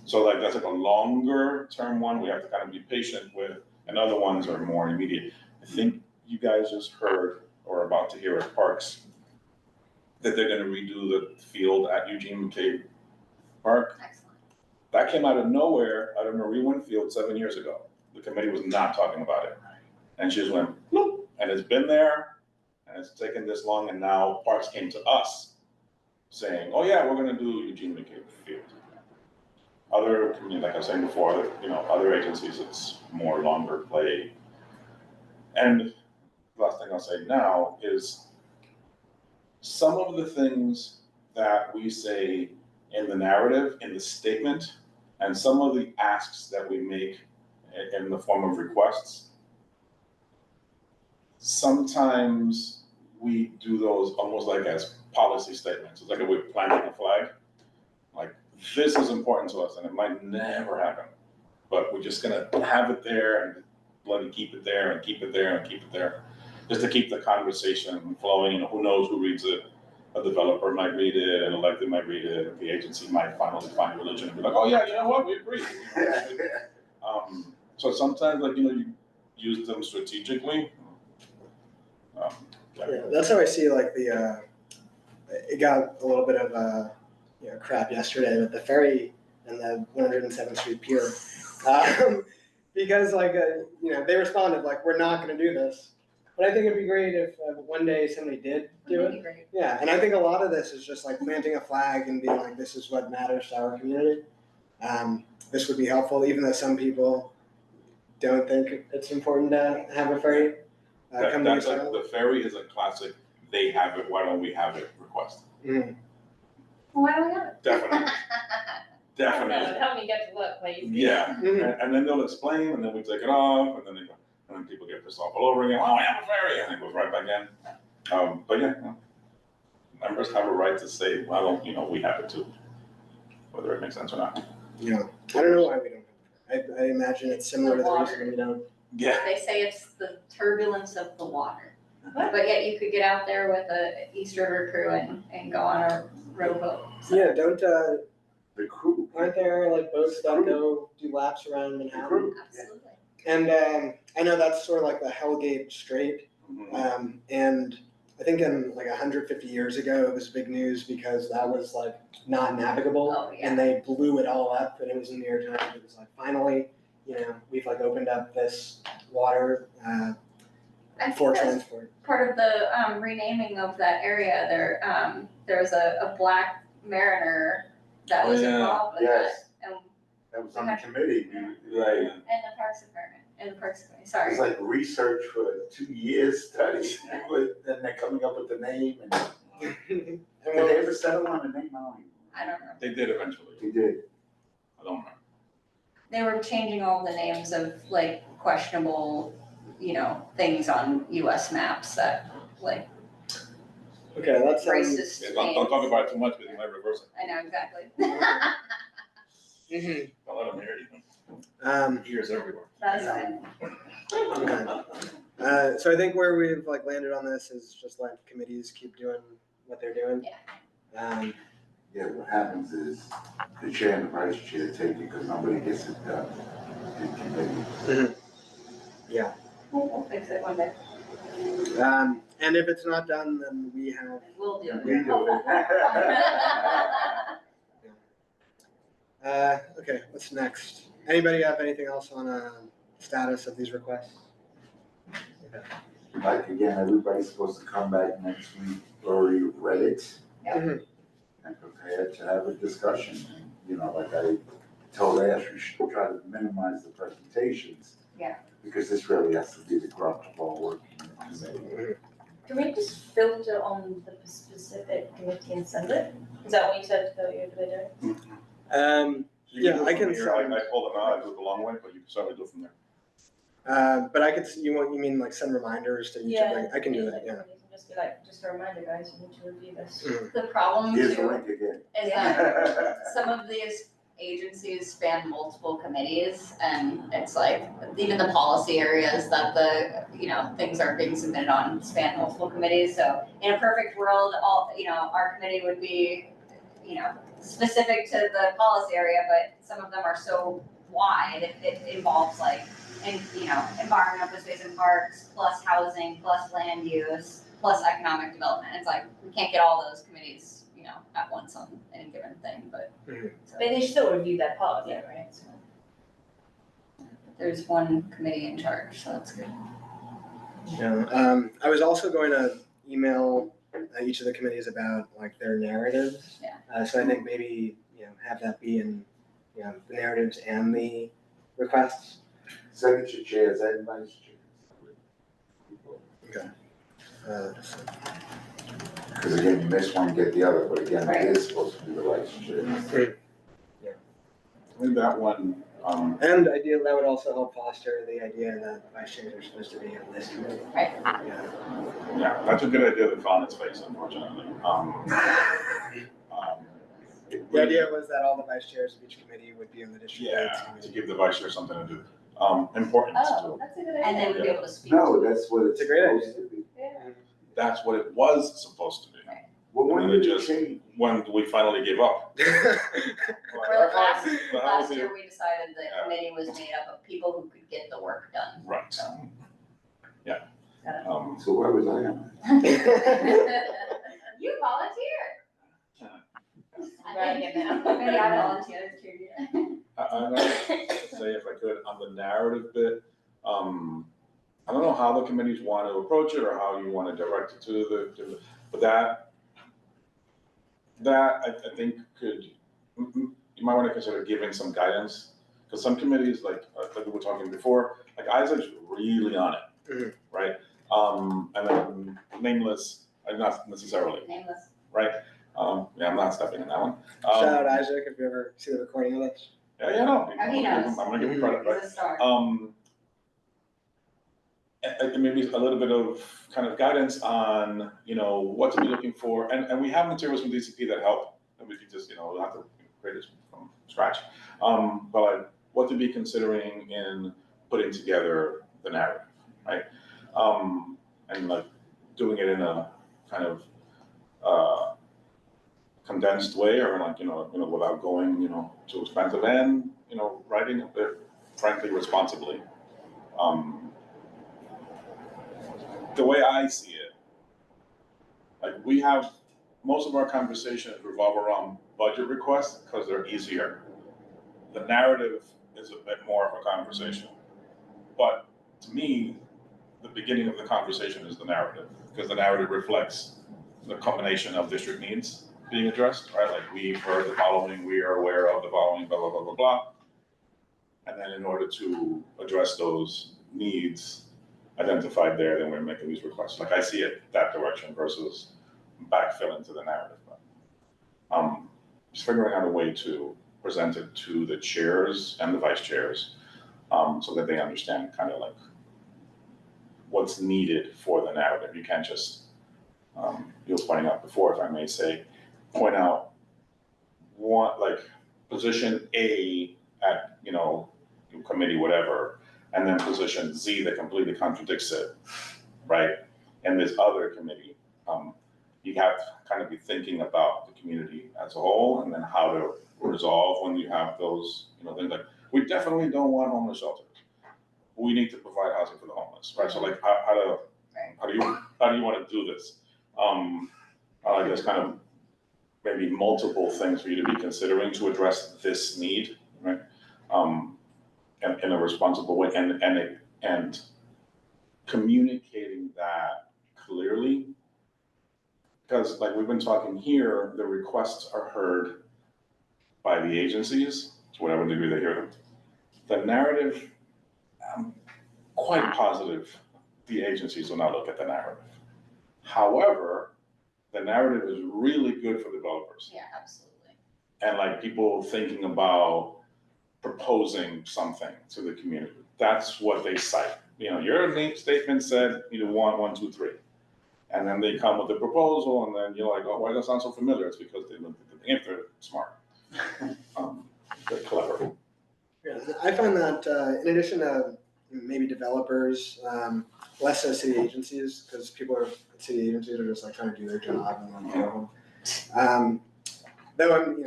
So like that's like a longer term one we have to kind of be patient with, and other ones are more immediate. I think you guys just heard or are about to hear at Parks that they're gonna redo the field at Eugene McCabe Park. Excellent. That came out of nowhere, out of Marie Winfield 7 years ago. The committee was not talking about it. And she just went, bloop, and it's been there, and it's taken this long, and now Parks came to us saying, oh yeah, we're gonna do Eugene McCabe Field. Other communities, like I was saying before, other agencies, it's more longer play. And the last thing I'll say now is some of the things that we say in the narrative, in the statement, and some of the asks that we make in the form of requests, sometimes we do those almost like as policy statements. It's like we're planting a flag. Like, this is important to us, and it might never happen, but we're just gonna have it there and bloody keep it there and keep it there and keep it there, just to keep the conversation flowing. Who knows who reads it? A developer might read it, an elected might read it, the agency might finally find religion and be like, oh yeah, you know what, we agree. So sometimes, you use them strategically. Yeah, that's how I see it got a little bit of crap yesterday with the ferry and the 107th Street Pier, because they responded like, we're not going to do this. But I think it'd be great if one day somebody did do it. Great. Yeah, and I think a lot of this is just like planting a flag and being like, this is what matters to our community. This would be helpful, even though some people don't think it's important to have a ferry. That's like, the ferry is a classic, they have it, why don't we have it request. Mm. Why don't we have it? Definitely. Definitely. Help me get to work, please. Yeah, and then they'll explain, and then we take it off, and then people get pissed off all over again. Oh, we have a ferry, and it goes right back in. But yeah, members have a right to say, well, we have it too, whether it makes sense or not. Yeah, I don't know why we don't have it. I imagine it's similar to the reason we don't. Yeah. They say it's the turbulence of the water. But yet you could get out there with a East River crew and go on a rowboat. So. Yeah, don't, The crew. aren't there boats that go do laps around Manhattan? Absolutely. And I know that's sort of like the Hellgate Strait. And I think in 150 years ago, it was big news because that was not navigable. Oh, yeah. And they blew it all up, and it was in the New York Times. It was finally, we've opened up this water for transport. Part of the renaming of that area, there was a black mariner that was involved with that. And That was on the committee, Right. the Parks Department, sorry. It's like research for 2 years, studies, and then they're coming up with the name, and did they ever settle on the name? I don't know. They did eventually. They did. I don't remember. They were changing all the names of questionable, things on US maps that Okay, that's racist Yeah, names. don't talk about it too much because you might reverse it. I know, exactly. Don't let them hear anything. Ears everywhere. That's fine. Okay. So I think where we've landed on this is just let committees keep doing what they're doing. Yeah. Yeah, what happens is the chair and the vice chair take it because nobody gets it done in committee. We'll fix it one day. And if it's not done, then we have. We'll do it. We do it. Okay, what's next? Anybody have anything else on status of these requests? Like, again, everybody's supposed to come back next week, already read it. Mhm. And prepared to have a discussion. And, you know, like I told Ash, we should try to minimize the presentations. Yeah. Because this really has to be the crux of our work in the committee. Can we just filter on the specific committee and send it? Is that what you said that you were doing? You Yeah, do it I from can here. send- I pulled them out, I do it the long way, but you can certainly do it from there. But I could. You mean like send reminders to each of them? I can do that. Yeah. You can just be like, just a reminder, guys, you need to review this. The problem Here's the too link again. is that some of these agencies span multiple committees, and it's like, even the policy areas that things are being submitted on span multiple committees, so in a perfect world, our committee would be, specific to the policy area, but some of them are so wide, it involves environment, open space and parks, plus housing, plus land use, plus economic development. It's like, we can't get all those committees, at once on any given thing, but. But they still review that part of it, right? So. There's one committee in charge, so that's good. Yeah. I was also going to email each of the committees about like their narratives. Yeah. So I think maybe have that be in the narratives and the requests. Secretary chairs and vice chairs. Okay. Because again, you miss one, get the other, but again, Right. it is supposed to be the vice chair. I think that one, And ideally, that would also help foster the idea that vice chairs are supposed to be on this committee. Right. yeah, that's a good idea that fell on its face, unfortunately. The idea was that all the vice chairs of each committee would be on the district leads Yeah, to committee. give the vice chair something to do. Important Oh, to, That's a good idea. and they would be able to speak. No, that's what it's It's a great idea. supposed to be. that's what it was supposed to be. Well, when And then did it it just- change? When we finally gave up. For last Well, year, we decided the Yeah. committee was made up of people who could get the work done. Right. Yeah. Got it. So where was I on? You volunteered. Right, yeah, now. Maybe I volunteered too. I'm gonna say, if I could, on the narrative bit, I don't know how the committees want to approach it or how you want to direct it to but that I think you might want to consider giving some guidance, because some committees, like we were talking before, like Isaac's really on it, Mhm. right? And then Nameless, not necessarily, Nameless. right? Yeah, I'm not stepping in that one. Shout out Isaac if you ever see the recording of this. Yeah, no, Oh, he knows. I'm gonna give him credit, right? He's a star. And maybe a little bit of kind of guidance on, what to be looking for, and we have materials from DCP that help, and we could just, we'll have to create this from scratch. But like, what to be considering in putting together the narrative, right? And like doing it in a kind of condensed way, or like, without going, too expensive, and, writing a bit, frankly, responsibly. The way I see it, like most of our conversations revolve around budget requests because they're easier. The narrative is a bit more of a conversation. But to me, the beginning of the conversation is the narrative, because the narrative reflects the combination of district needs being addressed, right? Like, we've heard the following, we are aware of the following, blah, blah, blah, blah, blah. And then in order to address those needs identified there, then we're making these requests. Like, I see it that direction versus backfill into the narrative. But, just figuring out a way to present it to the chairs and the vice chairs, so that they understand kind of like what's needed for the narrative. You can't just, you were pointing out before, if I may say, point out one, like, position A at, committee, whatever, and then position Z that completely contradicts it, right? And this other committee, you have to kind of be thinking about the community as a whole, and then how to resolve when you have those, things like, we definitely don't want homeless shelters. We need to provide housing for the homeless, right? So like, how do you want to do this? There's kind of maybe multiple things for you to be considering to address this need, right? In a responsible way, and communicating that clearly. Because like we've been talking here, the requests are heard by the agencies, to whatever degree they hear them. The narrative, I'm quite positive the agencies will not look at the narrative. However, the narrative is really good for developers. Yeah, absolutely. And like people thinking about proposing something to the community. That's what they cite. Your name statement said, 1, 1, 2, 3. And then they come with a proposal, and then you're like, oh, why does that sound so familiar? It's because they look at the thing if they're smart. They're clever. Yeah, I find that in addition to maybe developers, less so city agencies, because city agencies are just like trying to do their job and then go home. Though I'm,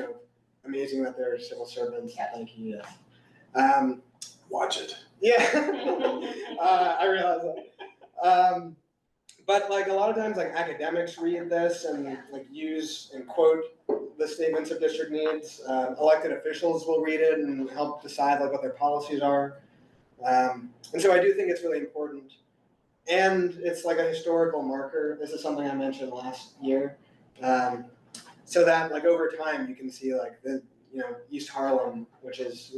amazing that they're civil servants. Yeah. Thank you. Yes. Watch it. Yeah, I realize that. But like a lot of times, like academics read this and like use and quote the statements of district needs. Elected officials will read it and help decide like what their policies are. And so I do think it's really important. And it's like a historical marker. This is something I mentioned last year. So that like over time you can see like the East Harlem, which is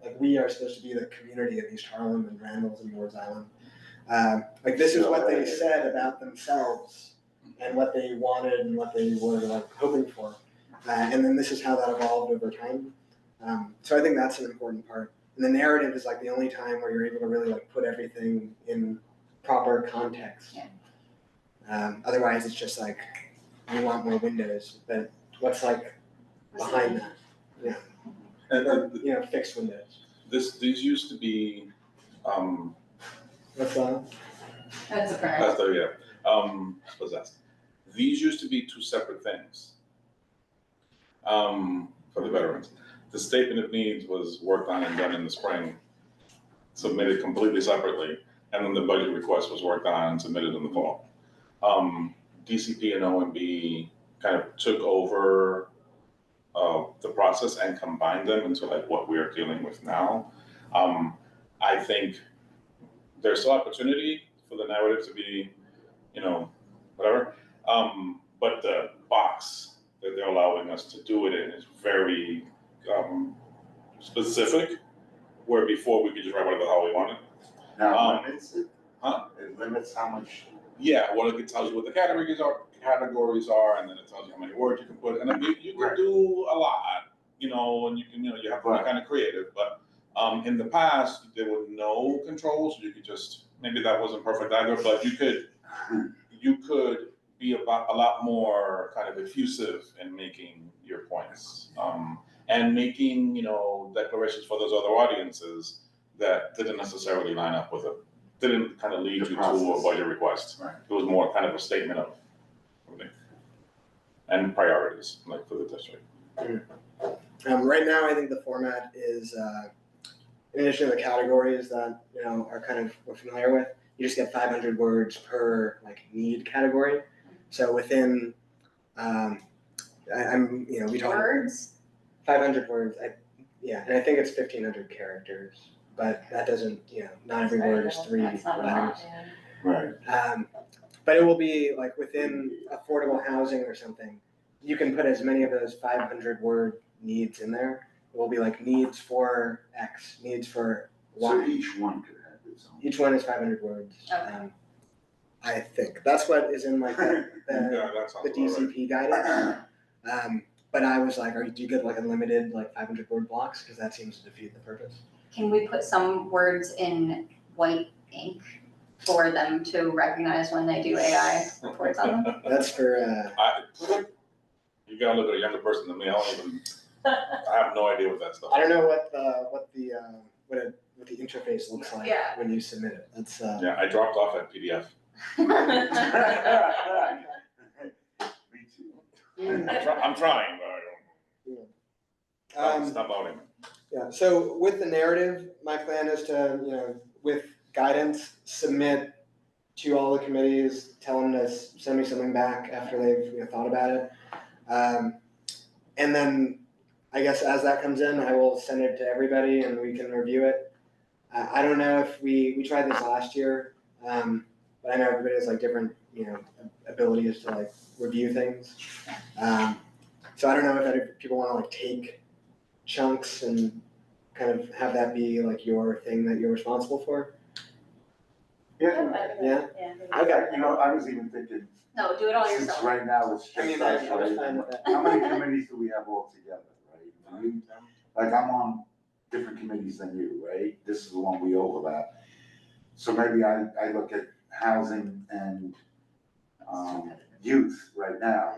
like we are supposed to be the community of East Harlem and Randall's and Ward's Island. Like this is what they said about themselves and what they wanted and what they were like hoping for, and then this is how that evolved over time. So I think that's an important part. And the narrative is like the only time where you're able to really like put everything in proper context. Yeah. Otherwise, it's just like you want more windows, but what's like behind that? Yeah. And fixed windows. These used to be. What's that? That's a printer. Possessed. These used to be two separate things. For the veterans, the statement of needs was worked on and done in the spring, submitted completely separately, and then the budget request was worked on and submitted in the fall. DCP and OMB kind of took over the process and combined them into like what we are dealing with now. I think there's still opportunity for the narrative to be, whatever. But the box that they're allowing us to do it in is very specific, where before we could just write whatever the hell we wanted. Now, limits it? Huh? It limits how much? Yeah, well, it tells you what the categories are, and then it tells you how many words you can put, and then you can do a lot, and you can, you have to be kind of creative, but in the past, there were no controls, you could just, maybe that wasn't perfect either, but you could be a lot more kind of effusive in making your points, and making, declarations for those other audiences that didn't necessarily line up with it. Didn't kind of lead you to a budget request. Right. It was more kind of a statement of everything. And priorities, like for the district. Right now, I think the format is, in addition to the categories that are kind of we're familiar with, you just get 500 words per like need category. So within, we talk Words? 500 words. And I think it's 1,500 characters. But that doesn't, not every word is 3 letters. Right. But it will be like within affordable housing or something, you can put as many of those 500 word needs in there. It will be like needs for X, needs for Y. So each one could have its own. Each one is 500 words. Okay. I think that's what is in like the DCP guidance. But I was like, do you get like unlimited like 500 word blocks? Because that seems to defeat the purpose. Can we put some words in white ink for them to recognize when they do AI reports on them? That's for. You gotta look at a younger person than me. I have no idea what that stuff is. I don't know what the interface looks like when you submit it. That's. Yeah, I dropped off at PDF. I'm trying, but I don't. Stop voting. Yeah, so with the narrative, my plan is to, with guidance, submit to all the committees, tell them to send me something back after they've thought about it. And then I guess as that comes in, I will send it to everybody and we can review it. I don't know if we tried this last year, but I know everybody has like different, abilities to like review things. So I don't know if people want to like take chunks and kind of have that be like your thing that you're responsible for. Yeah. Yeah. Okay. I was even thinking, No, do it all since yourself. right now it's just I mean, us, I was right? fine with that. How many committees do we have all together, right? Like I'm on different committees than you, right? This is the one we overlap. So maybe I look at housing and youth right now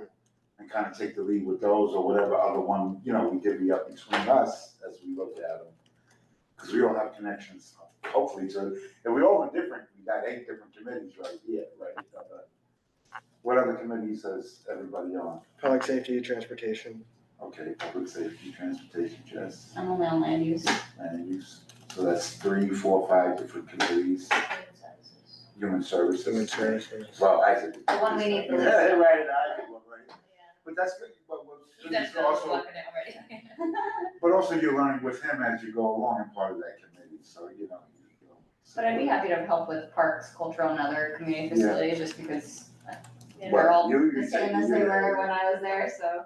and kind of take the lead with those or whatever other one, we divvy up between us as we look at them. Because we all have connections, hopefully, to, and we all are different. We got 8 different committees right here, right? What other committees has everybody on? Public safety, transportation. Okay, public safety, transportation, Jess, I'm only on land use. land use. So that's 3, 4, 5 different committees. Human services. Human services. Well, Isaac. The one we need for Yeah, Lisa. right, right. But that's good. But You guys know what's working it already. But also you're learning with him as you go along and part of that committee, so But I'd be happy to help with parks, cultural, and other community facilities, just because Well, they're all you the said same as you they did. were when I was there, so.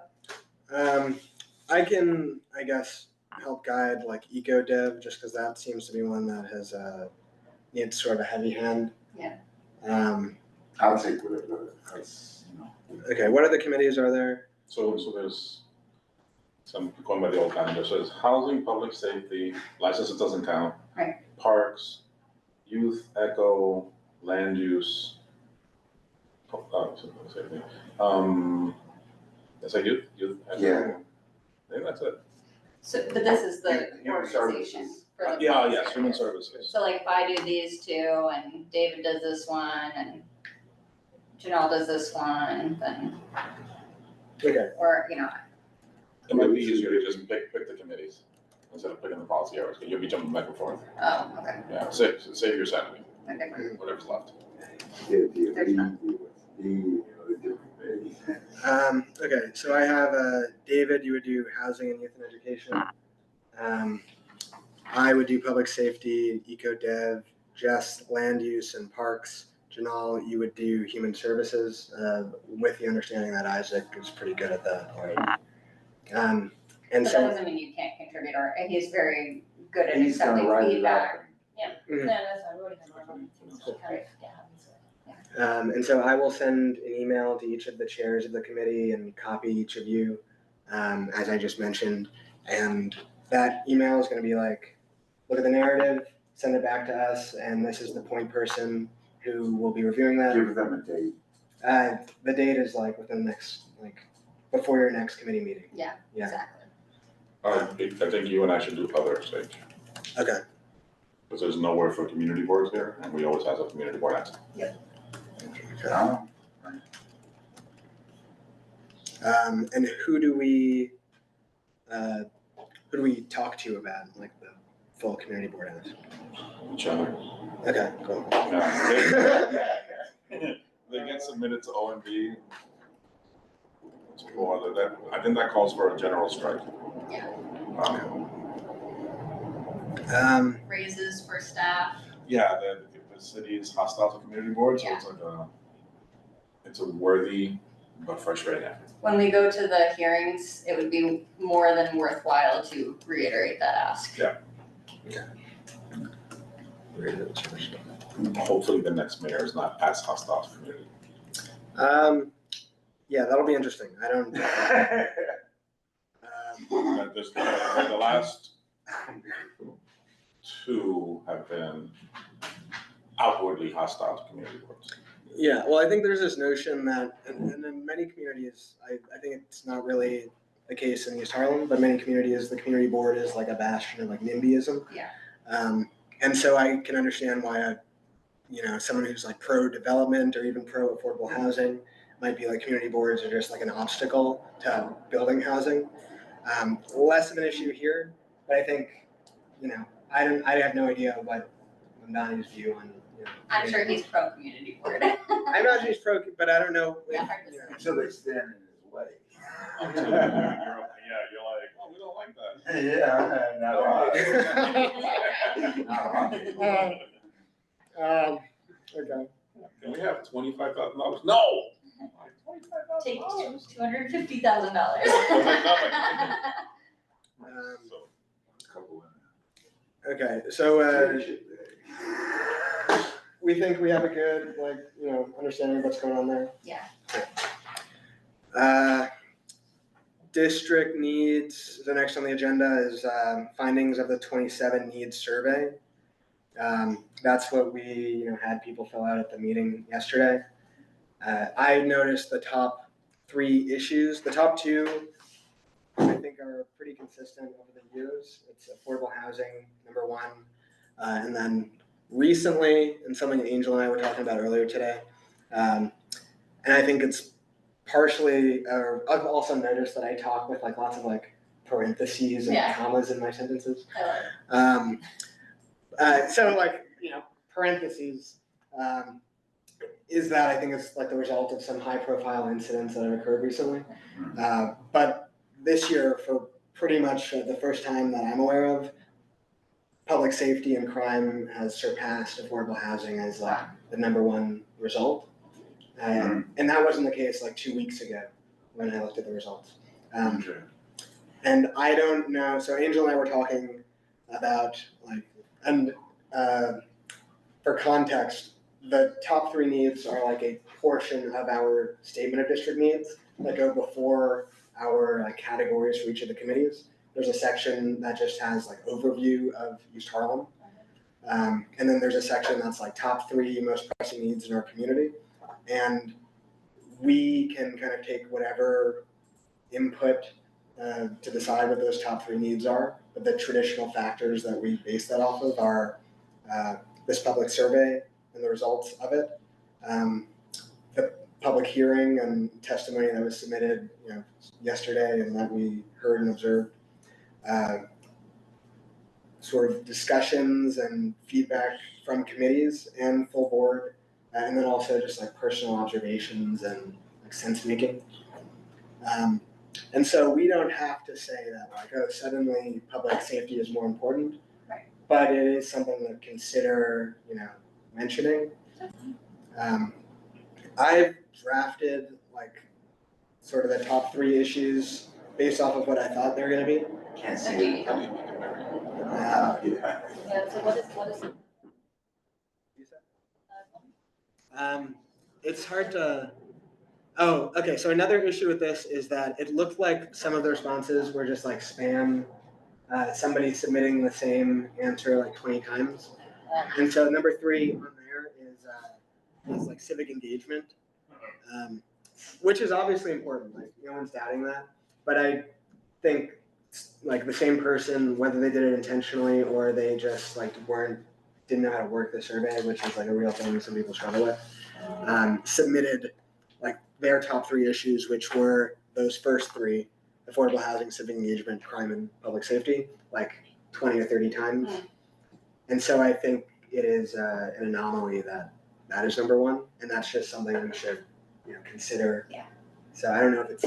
I can, I guess, help guide like eco dev, just because that seems to be one that has needs sort of a heavy hand. Yeah. I'll take whatever, because, Okay, what other committees are there? So there's some, going by the old calendar, so it's housing, public safety, licenses doesn't count. Right. Parks, youth, eco, land use. Safety. Is that youth? Eco? Yeah. I think that's it. So, but this is the Human organization services. for the. Yeah, parks yes, area. human services. So like if I do these 2 and David does this one and Janelle does this one, then, Okay. or, It might be easier to just pick the committees instead of picking the policy areas, because you'll be jumping back and forth. oh, okay, Yeah, save your sanity, okay. whatever's left. Okay, so I have David, you would do housing and youth and education. I would do public safety, eco dev, Jess, land use and parks. Janal, you would do human services, with the understanding that Isaac is pretty good at that. And But that so. doesn't mean you can't contribute, or he's very good at He's gonna accepting write it feedback. up. Mhm. No, that's fine, we're already And so I will send an email to each of the chairs of the committee and copy each of you, as I just mentioned. And that email is going to be like, look at the narrative, send it back to us, and this is the point person who will be reviewing that. Give them a date. The date is like within the next, before your next committee meeting. Yeah, Yeah. exactly. I think you and I should do other stage, Okay. because there's nowhere for community boards here, and we always have a community board answer. And who do we talk to about like the full community board ask? Each other. Okay, cool. Yeah. They get submitted to OMB. Or that, I think that calls for a general strike. Yeah. Raises for staff. Yeah, the city is hostile to community boards, so it's like it's a worthy but frustrating effort. When we go to the hearings, it would be more than worthwhile to reiterate that ask. Yeah. Hopefully the next mayor is not as hostile to community. Yeah, that'll be interesting. I don't. The last 2 have been outwardly hostile to community boards. Yeah, well, I think there's this notion that, and in many communities, I think it's not really the case in East Harlem, but many communities, the community board is like a bastion of like NIMBYism. Yeah. And so I can understand why someone who's like pro-development or even pro-affordable housing might be like community boards are just like an obstacle to building housing. Less of an issue here, but I think, I have no idea what Donnie's view on, I'm sure he's pro community board. I imagine he's pro, but I don't know. Yeah, hard to say. Until they stand in his way. Until you're like, oh, we don't like that. Okay. Can we have $25,000? No! Take $25,000. $250,000. Okay, so we think we have a good, understanding of what's going on there? Yeah. District needs, the next on the agenda is findings of the 27 needs survey. That's what we had people fill out at the meeting yesterday. I noticed the top 3 issues. The top 2, I think, are pretty consistent over the years. It's affordable housing, number 1, and then recently, and something Angel and I were talking about earlier today, and I think it's partially, I've also noticed that I talk with lots of parentheses and commas in my sentences. So parentheses is that I think it's the result of some high profile incidents that have occurred recently. But this year, for pretty much the first time that I'm aware of, public safety and crime has surpassed affordable housing as the number 1 result. And that wasn't the case 2 weeks ago when I looked at the results. And I don't know, so Angel and I were talking about for context, the top 3 needs are a portion of our statement of district needs that go before our categories for each of the committees. There's a section that just has overview of East Harlem. And then there's a section that's top 3 most pressing needs in our community. And we can kind of take whatever input to decide what those top 3 needs are. But the traditional factors that we base that off of are this public survey and the results of it, the public hearing and testimony that was submitted yesterday and that we heard and observed, sort of discussions and feedback from committees and full board, and then also just personal observations and sense making. And so we don't have to say that suddenly public safety is more important, right. But it is something to consider, mentioning. I've drafted sort of the top 3 issues based off of what I thought they were going to be. Can't see it. Yeah, so what is It's hard to. Oh, okay. So another issue with this is that it looked like some of the responses were just spam. Somebody submitting the same answer 20 times. And so number 3 on there is civic engagement, which is obviously important. No one's doubting that. But I think the same person, whether they did it intentionally or they just didn't know how to work the survey, which is a real thing some people struggle with, submitted their top 3 issues, which were those first 3: affordable housing, civic engagement, crime, and public safety, 20 or 30 times. And so I think it is an anomaly that is number 1, and that's just something we should consider. Yeah. So I don't know if it's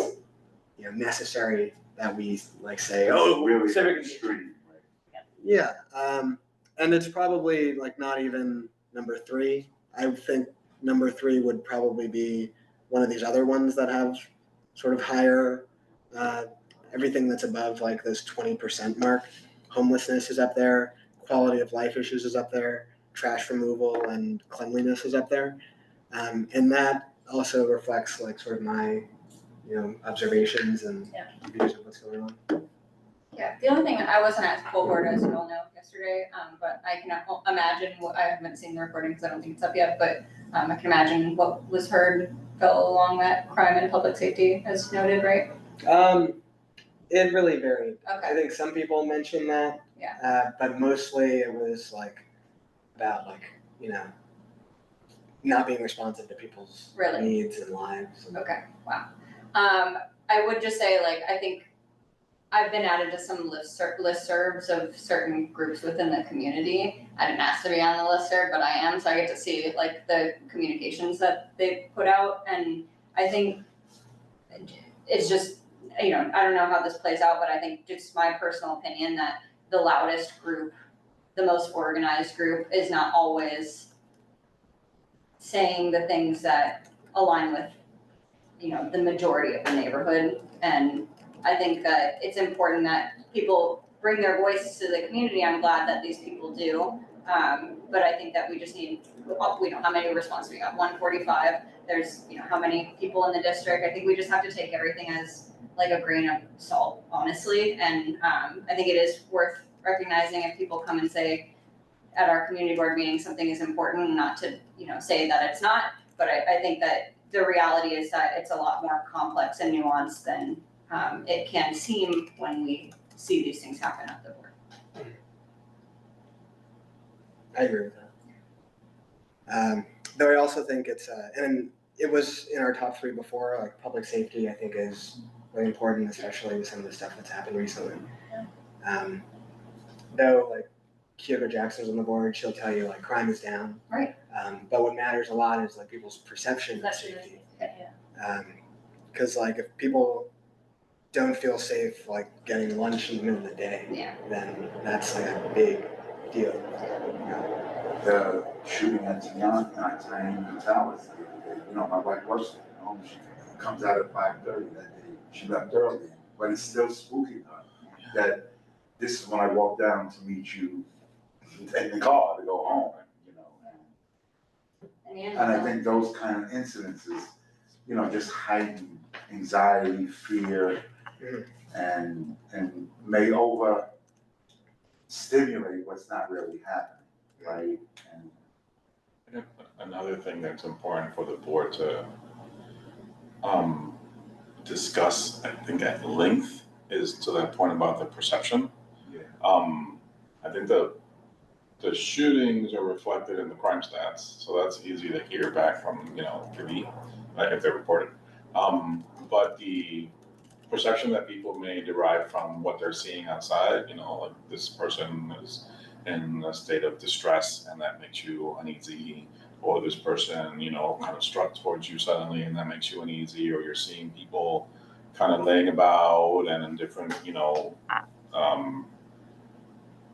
necessary that we say, really civic extreme. Yeah, and it's probably not even number 3. I think number 3 would probably be one of these other ones that have sort of higher, everything that's above this 20% mark. Homelessness is up there, quality of life issues is up there, trash removal and cleanliness is up there. And that also reflects sort of my, observations and views of what's going on. Yeah, the only thing, I wasn't at full board, as you all know, yesterday, but I can imagine I haven't seen the recording because I don't think it's up yet, but I can imagine what was heard fell along that crime and public safety as noted, right? It really varied. Okay. I think some people mentioned that. Yeah. But mostly it was about not being responsive to people's Really? needs and lives. Okay, wow. I would just say, like, I think I've been added to some listservs of certain groups within the community. I didn't ask to be on the listserv, but I am, so I get to see like the communications that they put out, and I think it's just, you know, I don't know how this plays out, but I think just my personal opinion that the loudest group, the most organized group is not always saying the things that align with, you know, the majority of the neighborhood. And I think that it's important that people bring their voices to the community. I'm glad that these people do. But I think that we just need, we know how many responses we got, 145. There's, you know, how many people in the district. I think we just have to take everything as like a grain of salt, honestly. And I think it is worth recognizing if people come and say at our community board meeting something is important, not to, you know, say that it's not. But I think that the reality is that it's a lot more complex and nuanced than it can seem when we see these things happen at the board. I agree with that. Though I also think it's, and it was in our top 3 before, like public safety, I think is really important, especially with some of the stuff that's happened recently. Though, like, Kyogo Jackson's on the board, she'll tell you, like, crime is down. Right. But what matters a lot is, like, people's perception of safety. Because, like, if people don't feel safe, like, getting lunch in the middle of the day, then that's, like, a big deal. The shooting at Tiny Towers the other day, you know, my wife works at home, she comes out at 5:30 that day, she left early, but it's still spooky her that this is when I walk down to meet you in the car to go home, you know. And I think those kind of incidences, you know, just heighten anxiety, fear, and may over stimulate what's not really happening. Right. And another thing that's important for the board to discuss, I think at length, is to that point about the perception. Yeah. I think the shootings are reflected in the crime stats, so that's easy to hear back from, you know, TV, if they're reported. But the perception that people may derive from what they're seeing outside, you know, like this person is in a state of distress and that makes you uneasy, or this person, you know, kind of struck towards you suddenly and that makes you uneasy, or you're seeing people kind of laying about and in different, you know,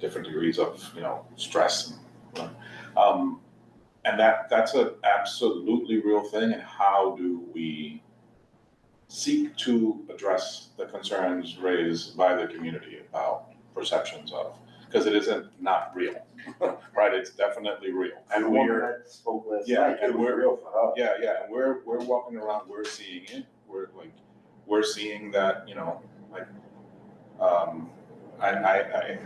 different degrees of, you know, stress. And that's an absolutely real thing. And how do we seek to address the concerns raised by the community about perceptions of, because it isn't not real, right? It's definitely real. And we're spoke last night, and we're real for her. Yeah, and we're walking around, we're seeing it. We're seeing that, you know, like, I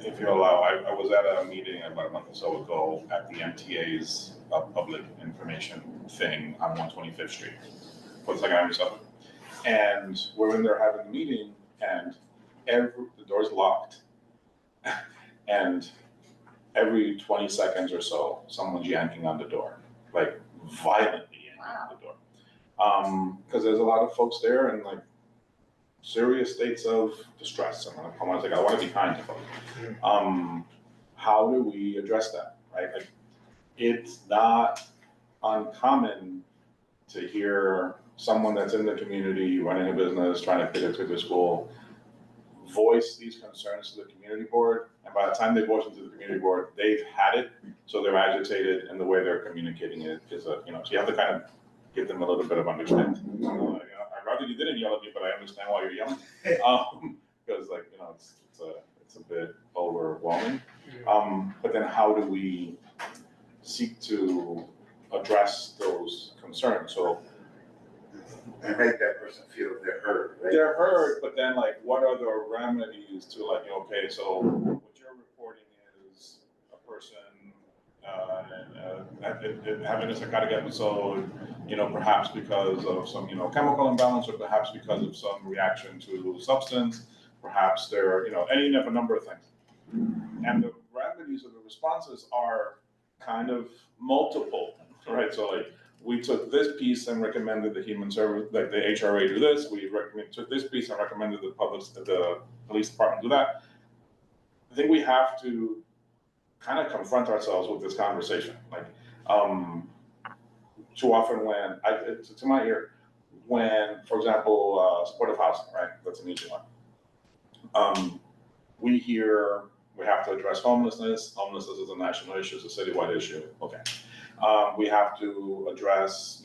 if you allow, I was at a meeting about a month or so ago at the MTA's public information thing on 125th Street for the second episode. And we're in there having a meeting, and the door's locked. And every 20 seconds or so, someone's yanking on the door, like violently yanking on the door. Because there's a lot of folks there in like serious states of distress. I want to be kind to folks. How do we address that, right? Like, it's not uncommon to hear someone that's in the community running a business, trying to pivot to the school, voice these concerns to the community board, and by the time they voice them to the community board, they've had it, so they're agitated, and the way they're communicating it is so you have to kind of give them a little bit of understanding. I'd rather you didn't yell at me, but I understand why you're yelling, because like, you know, it's a bit overwhelming. But then how do we seek to address those concerns? So, and make that person feel they're heard, right? They're heard, but then like, what are the remedies to like, okay, so what you're reporting is a person having a psychotic episode, you know, perhaps because of some, you know, chemical imbalance, or perhaps because of some reaction to substance, perhaps they're, you know, any of a number of things. And the remedies or the responses are kind of multiple. Right, so like, we took this piece and recommended the human service, like the HRA do this, took this piece and recommended the police department do that. I think we have to kind of confront ourselves with this conversation, like, too often when, to my ear, when, for example, supportive housing, right, that's an easy one. We hear we have to address homelessness. Homelessness is a national issue, it's a citywide issue. Okay. We have to address,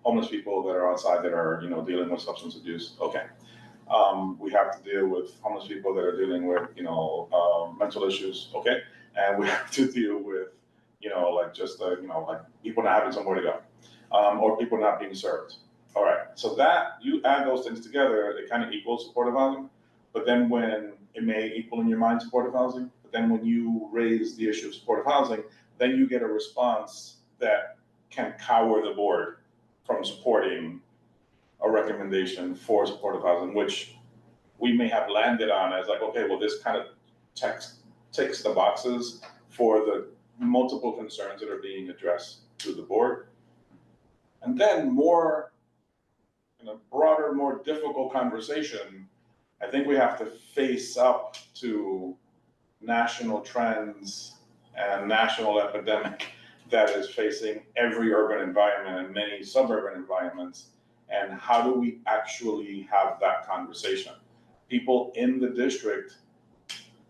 homeless people that are outside that are, dealing with substance abuse. Okay. We have to deal with homeless people that are dealing with, mental issues. Okay. And we have to deal with, like people not having somewhere to go, or people not being served. All right. So that you add those things together, it kind of equals supportive housing. But then when it may equal in your mind supportive housing, but then when you raise the issue of supportive housing, then you get a response that can cower the board from supporting a recommendation for supportive housing, which we may have landed on as like, okay, well, this kind of ticks the boxes for the multiple concerns that are being addressed to the board. And then in a broader, more difficult conversation, I think we have to face up to national trends and national epidemic that is facing every urban environment and many suburban environments. And how do we actually have that conversation? People in the district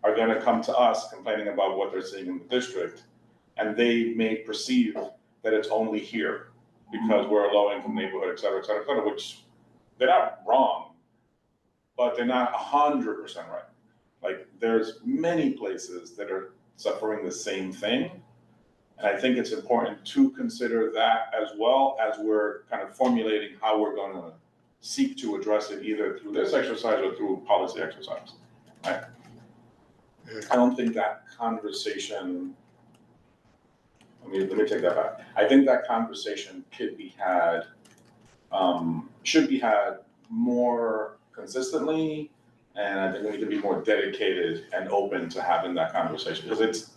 are going to come to us complaining about what they're seeing in the district, and they may perceive that it's only here because we're a low-income neighborhood, et cetera, et cetera, et cetera, which they're not wrong, but they're not 100% right. Like, there's many places that are suffering the same thing. And I think it's important to consider that as well as we're kind of formulating how we're going to seek to address it, either through this exercise or through policy exercise. Right? I don't think that conversation, let me take that back. I think that conversation could be had, should be had more consistently, and I think we need to be more dedicated and open to having that conversation, because it's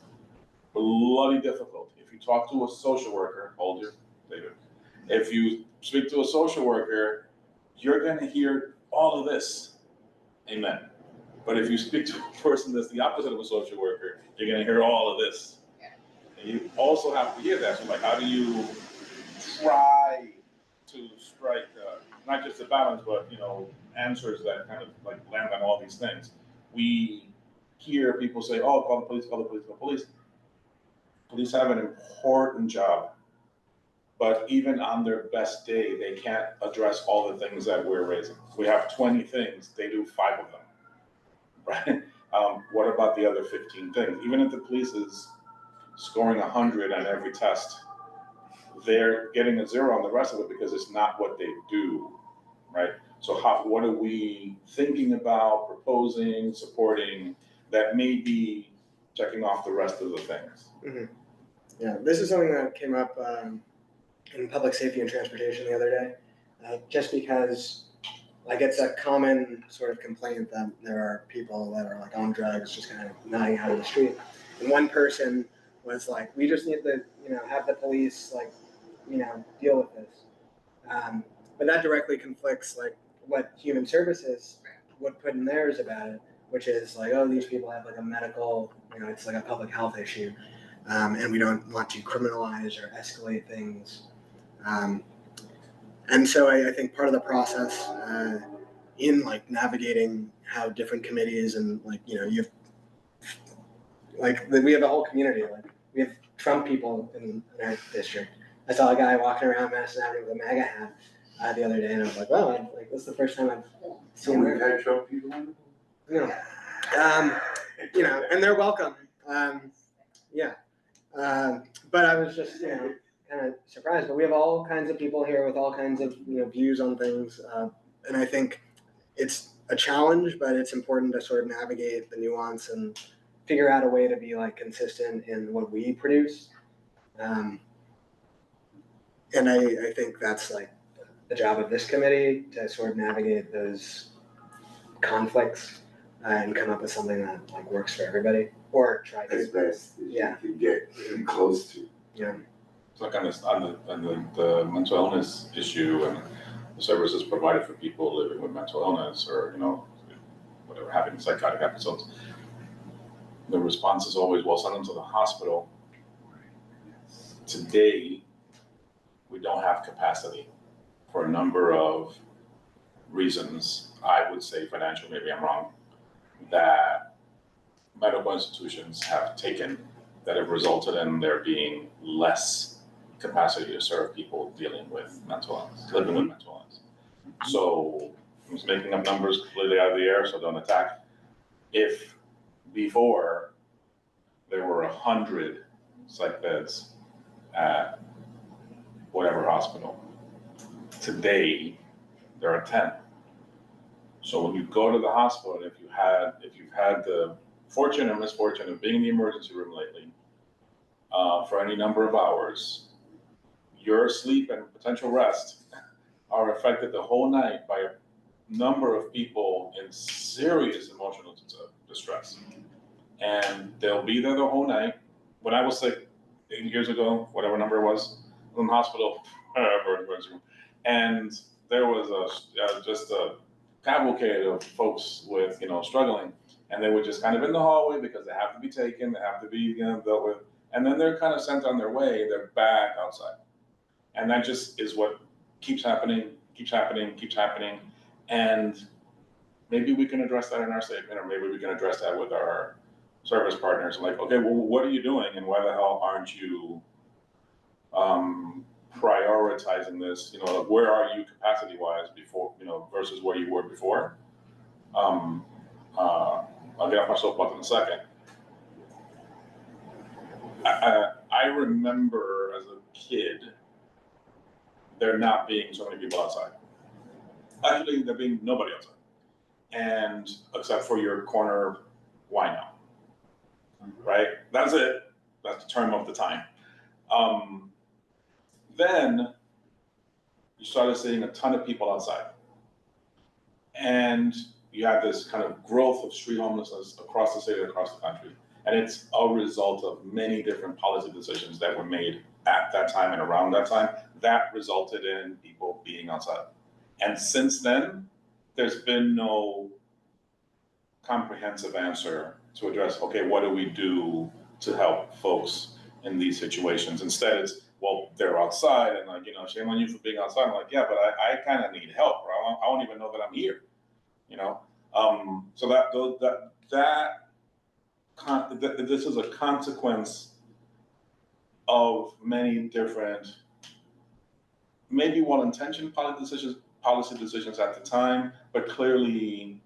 bloody difficult. If you talk to a social worker, hold your, David. If you speak to a social worker, you're gonna hear all of this, amen. But if you speak to a person that's the opposite of a social worker, you're gonna hear all of this. And you also have to hear that, so like, how do you try to strike, not just a balance, but, answers that kind of like land on all these things? We hear people say, oh, call the police, call the police, call the police. Police have an important job, but even on their best day, they can't address all the things that we're raising. We have 20 things, they do 5 of them, right? What about the other 15 things? Even if the police is scoring 100 on every test, they're getting a 0 on the rest of it because it's not what they do, right? So what are we thinking about, proposing, supporting, that may be checking off the rest of the things? Mm-hmm. Yeah, this is something that came up in public safety and transportation the other day, just because like it's a common sort of complaint that there are people that are like on drugs just kind of nodding out in the street. And one person was like, we just need to, have the police like, deal with this. But that directly conflicts like what human services would put in theirs about it, which is like, oh, these people have like a medical, it's like a public health issue. And we don't want to criminalize or escalate things. And so I think part of the process in like navigating how different committees and like, we have a whole community, like we have Trump people in our district. I saw a guy walking around Madison Avenue with a MAGA hat the other day, and I was like, wow, this is the first time I've seen we've had Trump people on and they're welcome. But I was just, kind of surprised. But we have all kinds of people here with all kinds of, views on things. And I think it's a challenge, but it's important to sort of navigate the nuance and figure out a way to be like consistent in what we produce. And I think that's like the job of this committee, to sort of navigate those conflicts and come up with something that like works for everybody, or try to. As best as you can get close to. Yeah. like on the mental illness issue and the services provided for people living with mental illness or, whatever, having psychotic episodes. The response is always, well, send them to the hospital. Today, we don't have capacity for a number of reasons. I would say financial, maybe I'm wrong, that medical institutions have taken that have resulted in there being less capacity to serve people dealing with mental illness, living with mental illness. So I'm just making up numbers completely out of the air, so don't attack. If before there were 100 psych beds at whatever hospital, today there are 10. So when you go to the hospital, if you've had the fortune or misfortune of being in the emergency room lately for any number of hours, your sleep and potential rest are affected the whole night by a number of people in serious emotional distress. And they'll be there the whole night. When I was sick 8 years ago, whatever number it was, in the hospital, and there was just a cavalcade of folks with, struggling, and they were just kind of in the hallway because they have to be taken, they have to be, dealt with, and then they're kind of sent on their way, they're back outside. And that just is what keeps happening, and maybe we can address that in our statement, or maybe we can address that with our service partners, like, okay, well, what are you doing, and why the hell aren't you prioritizing this? Where are you capacity-wise before, versus where you were before? I'll get off my soapbox in a second. I remember as a kid there not being so many people outside. Actually, there being nobody outside, and except for your corner wino, right? That's it. That's the term of the time. Then you started seeing a ton of people outside, and you had this kind of growth of street homelessness across the state and across the country. And it's a result of many different policy decisions that were made at that time and around that time that resulted in people being outside. And since then, there's been no comprehensive answer to address, okay, what do we do to help folks in these situations? Instead, it's, well, they're outside, and shame on you for being outside. I'm like, yeah, but I kind of need help, or I won't even know that I'm here, So this is a consequence of many different, maybe well-intentioned policy decisions at the time, but clearly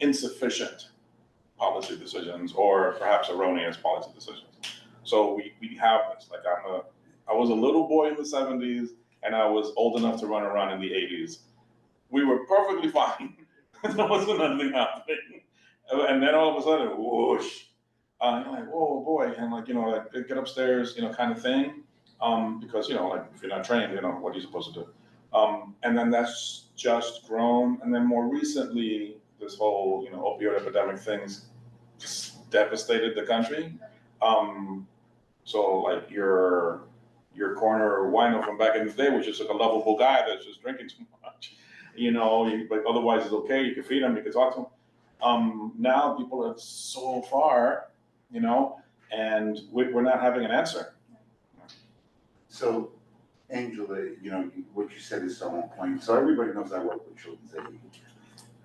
insufficient policy decisions, or perhaps erroneous policy decisions. So we have this. Like I was a little boy in the 70s, and I was old enough to run around in the 80s. We were perfectly fine. There wasn't nothing happening. And then all of a sudden, whoosh, you're like, whoa, boy, and get upstairs, kind of thing. Because, if you're not trained, what are you supposed to do? And then that's just grown. And then more recently, this whole, opioid epidemic things just devastated the country. So like your corner wino from back in the day was just like a lovable guy that's just drinking too much. But otherwise it's okay, you can feed him, you can talk to him. Now people are so far, and we're not having an answer. So, Angela, what you said is so on point. So everybody knows I work with children's aid,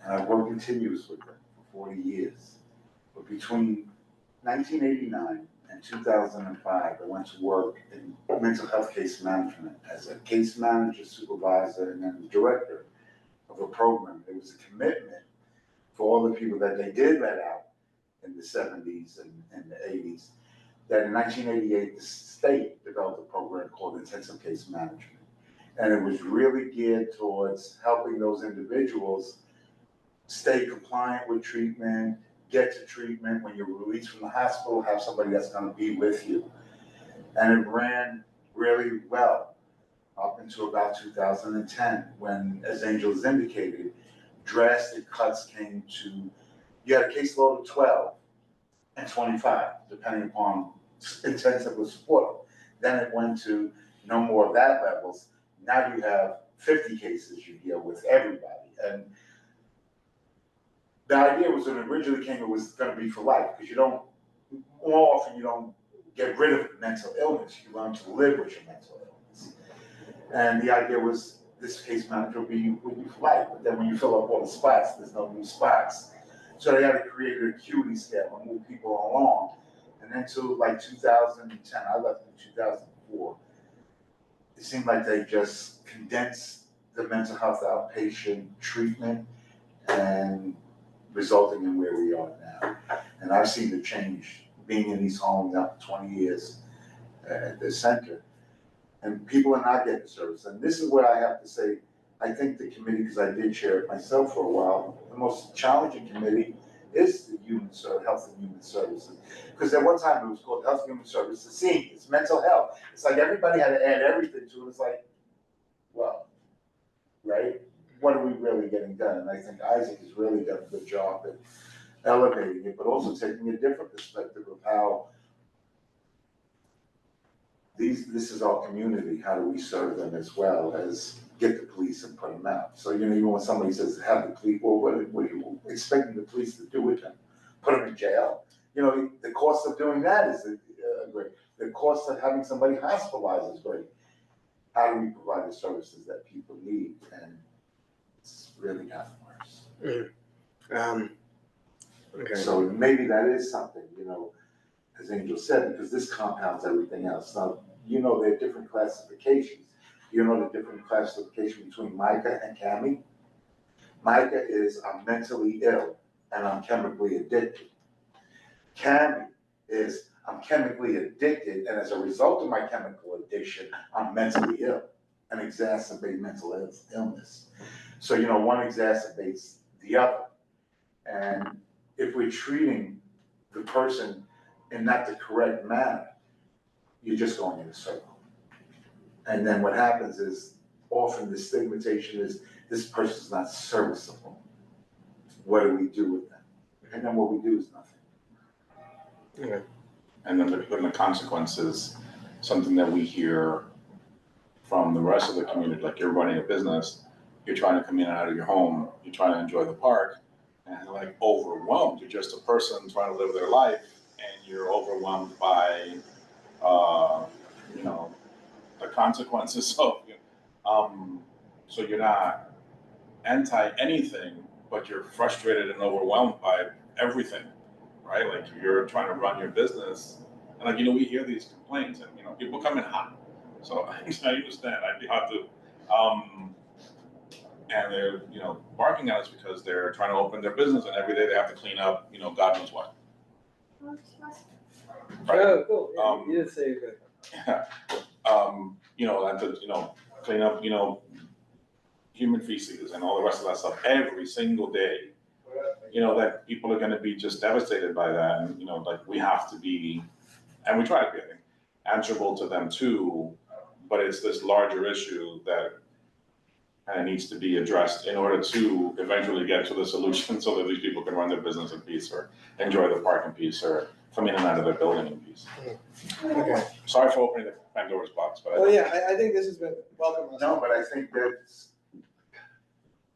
and I've worked continuous with them for 40 years. But between 1989 and 2005, I went to work in mental health case management as a case manager, supervisor, and then the director of a program. It was a commitment for all the people that they did let out in the 70s and the 80s, that in 1988, the state developed a program called intensive case management. And it was really geared towards helping those individuals stay compliant with treatment, get to treatment. When you're released from the hospital, have somebody that's going to be with you. And it ran really well up until about 2010, when, as Angel has indicated, drastic cuts came to, you had a caseload of 12 and 25, depending upon intensive support. Then it went to no more of that levels. Now you have 50 cases you deal with everybody. And the idea was when it originally came, it was gonna be for life, because more often you don't get rid of mental illness, you learn to live with your mental illness. And the idea was this case manager would be for life, but then when you fill up all the spots, there's no new spots. So they had to create an acuity scale and move people along. And then to like 2010, I left in 2004. It seemed like they just condensed the mental health outpatient treatment and resulting in where we are now. And I've seen the change being in these homes now for 20 years at the center. And people are not getting service. And this is what I have to say. I think the committee, because I did chair it myself for a while, the most challenging committee is the Health and Human Services. Because at one time it was called Health and Human Services, seniors, mental health. It's like everybody had to add everything to it. It's like, well, right? What are we really getting done? And I think Isaac has really done a good job at elevating it, but also taking a different perspective of how this is our community. How do we serve them as well as get the police and put them out? So, even when somebody says have the police, well, what are you expecting the police to do with them? Put them in jail? The cost of doing that is great. The cost of having somebody hospitalized is great. How do we provide the services that people need? And it's really gotten worse. Okay. So maybe that is something, as Angel said, because this compounds everything else. Now, there are different classifications. The different classification between Micah and Cami? Micah is I'm mentally ill and I'm chemically addicted. Cami is I'm chemically addicted, and as a result of my chemical addiction, I'm mentally ill and exacerbate mental illness. So, one exacerbates the other. And if we're treating the person in not the correct manner, you're just going in a circle. And then what happens is often the stigmatization is this person's not serviceable. What do we do with them? And then what we do is nothing. Okay. And then the consequences, something that we hear from the rest of the community, like you're running a business, you're trying to come in and out of your home, you're trying to enjoy the park, and you're like overwhelmed. You're just a person trying to live their life, and you're overwhelmed by, the consequences of, so you're not anti anything, but you're frustrated and overwhelmed by everything, right? Like you're trying to run your business, and we hear these complaints, and people come in hot. So I understand. I'd be hot too. And they're, barking at us because they're trying to open their business, and every day they have to clean up, God knows what. Right? Oh, cool. Yeah, you did say good. Yeah. And to, clean up, human feces and all the rest of that stuff every single day. That people are going to be just devastated by that, and we have to be, and we try to be, I think, answerable to them too. But it's this larger issue that kind of needs to be addressed in order to eventually get to the solution, so that these people can run their business in peace, or enjoy the park in peace, or come in and out of their building in peace. Okay. Sorry for opening the Pandora's box, but I think this has been welcome. No, but I think that's,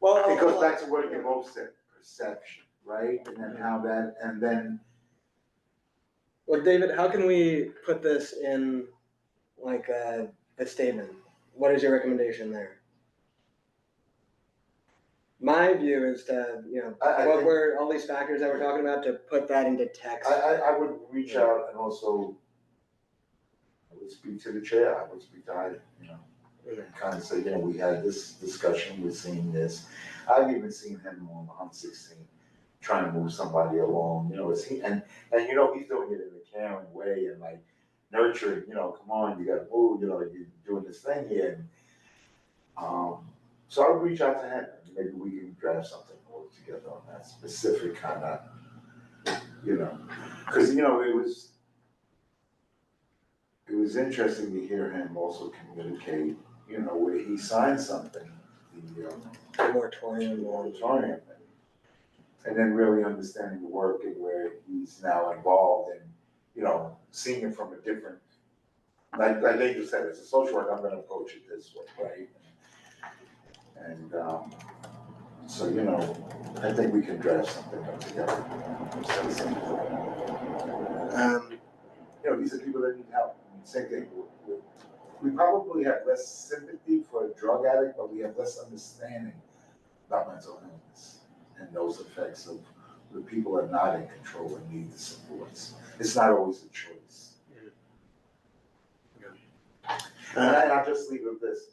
Well, it goes back to what you both said, perception, right? And then how that, and then. Well, David, how can we put this in like a statement? What is your recommendation there? My view is to, all these factors that we're talking about, to put that into text. I would reach out and also, I would speak to the chair, I would speak to Ida, kind of say, we had this discussion, we're seeing this. I've even seen him on 116, trying to move somebody along, he's doing it in a caring way and like nurturing, come on, you gotta move, you're doing this thing here. And, so I would reach out to him, and maybe we can draft something more together on that specific kind of, because, it was interesting to hear him also communicate, where he signed something, The moratorium. and then really understanding the work and where he's now involved and, seeing it from a different like Angel said, as a social worker, I'm gonna approach it this way, right? And, so, you know, I think we can draft something up together. Say something. You know, these are people that need help. I mean, same thing, we probably have less sympathy for a drug addict, but we have less understanding about mental illness and those effects of the people are not in control and need the supports. It's not always a choice. And I'll just leave it with this.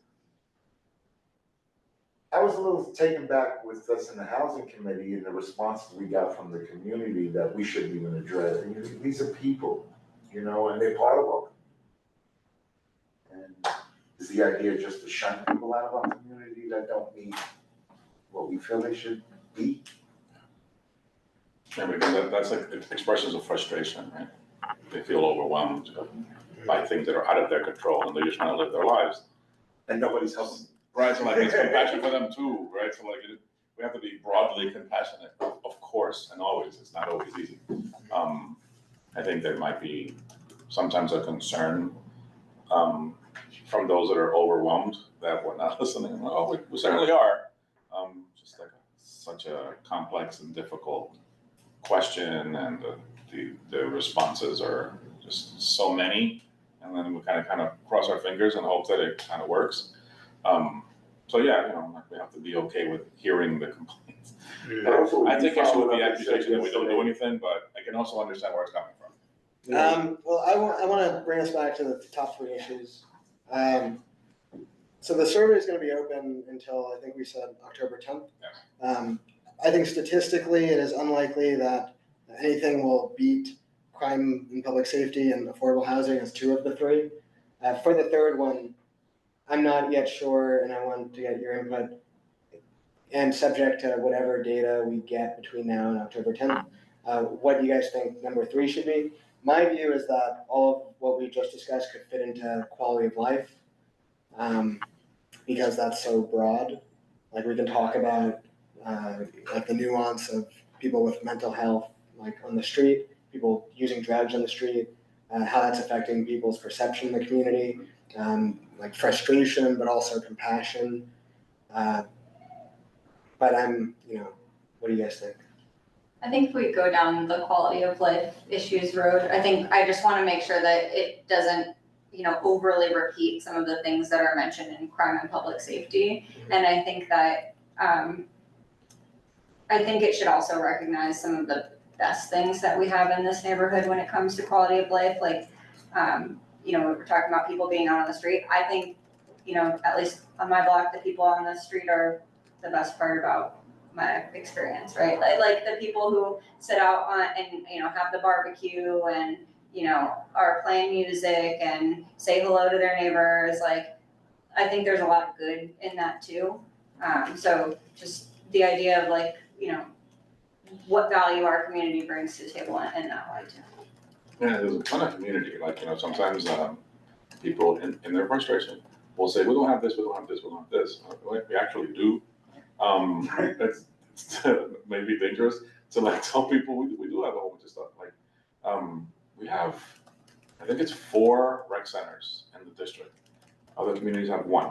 I was a little taken back with us in the housing committee and the responses we got from the community that we shouldn't even address. These are people, you know, and they're part of our community. And is the idea just to shun people out of our community that don't meet what we feel they should be? Yeah, because that's like expressions of frustration, right? They feel overwhelmed by things that are out of their control and they're just trying to live their lives. And nobody's helping. Right, so like it's compassion for them too, right? So like we have to be broadly compassionate, of course, and always. It's not always easy. I think there might be sometimes a concern from those that are overwhelmed that we're not listening. Well, we certainly are. Just like such a complex and difficult question, and the responses are just so many, and then we kind of cross our fingers and hope that it kind of works. So yeah, you know, we have to be okay with hearing the complaints. I think it should be accusation that we don't do anything, but I can also understand where it's coming from. Well, I want to bring us back to the top three issues. So the survey is going to be open until I think we said October 10th. Yes. I think statistically it is unlikely that anything will beat crime and public safety and affordable housing as two of the three. For the third one, I'm not yet sure, and I want to get your input, and subject to whatever data we get between now and October 10th, what you guys think number three should be. My view is that all of what we just discussed could fit into quality of life, because that's so broad. Like we can talk about like the nuance of people with mental health, like on the street, people using drugs on the street, how that's affecting people's perception in the community, like frustration, but also compassion. But what do you guys think? I think if we go down the quality of life issues road, I just want to make sure that it doesn't, overly repeat some of the things that are mentioned in crime and public safety. And I think that, I think it should also recognize some of the best things that we have in this neighborhood when it comes to quality of life. Like, we're talking about people being out on the street. I think, at least on my block, the people on the street are the best part about my experience, right? Like the people who sit out on and, have the barbecue and, are playing music and say hello to their neighbors. Like, I think there's a lot of good in that too. So just the idea of like, what value our community brings to the table in that way too. Yeah, there's a ton of community. Like, sometimes people in their frustration will say, we don't have this, we don't have this, we don't have this. We actually do. It's maybe dangerous to like tell people we do have a whole bunch of stuff. Like, we have, I think it's 4 rec centers in the district. Other communities have 1.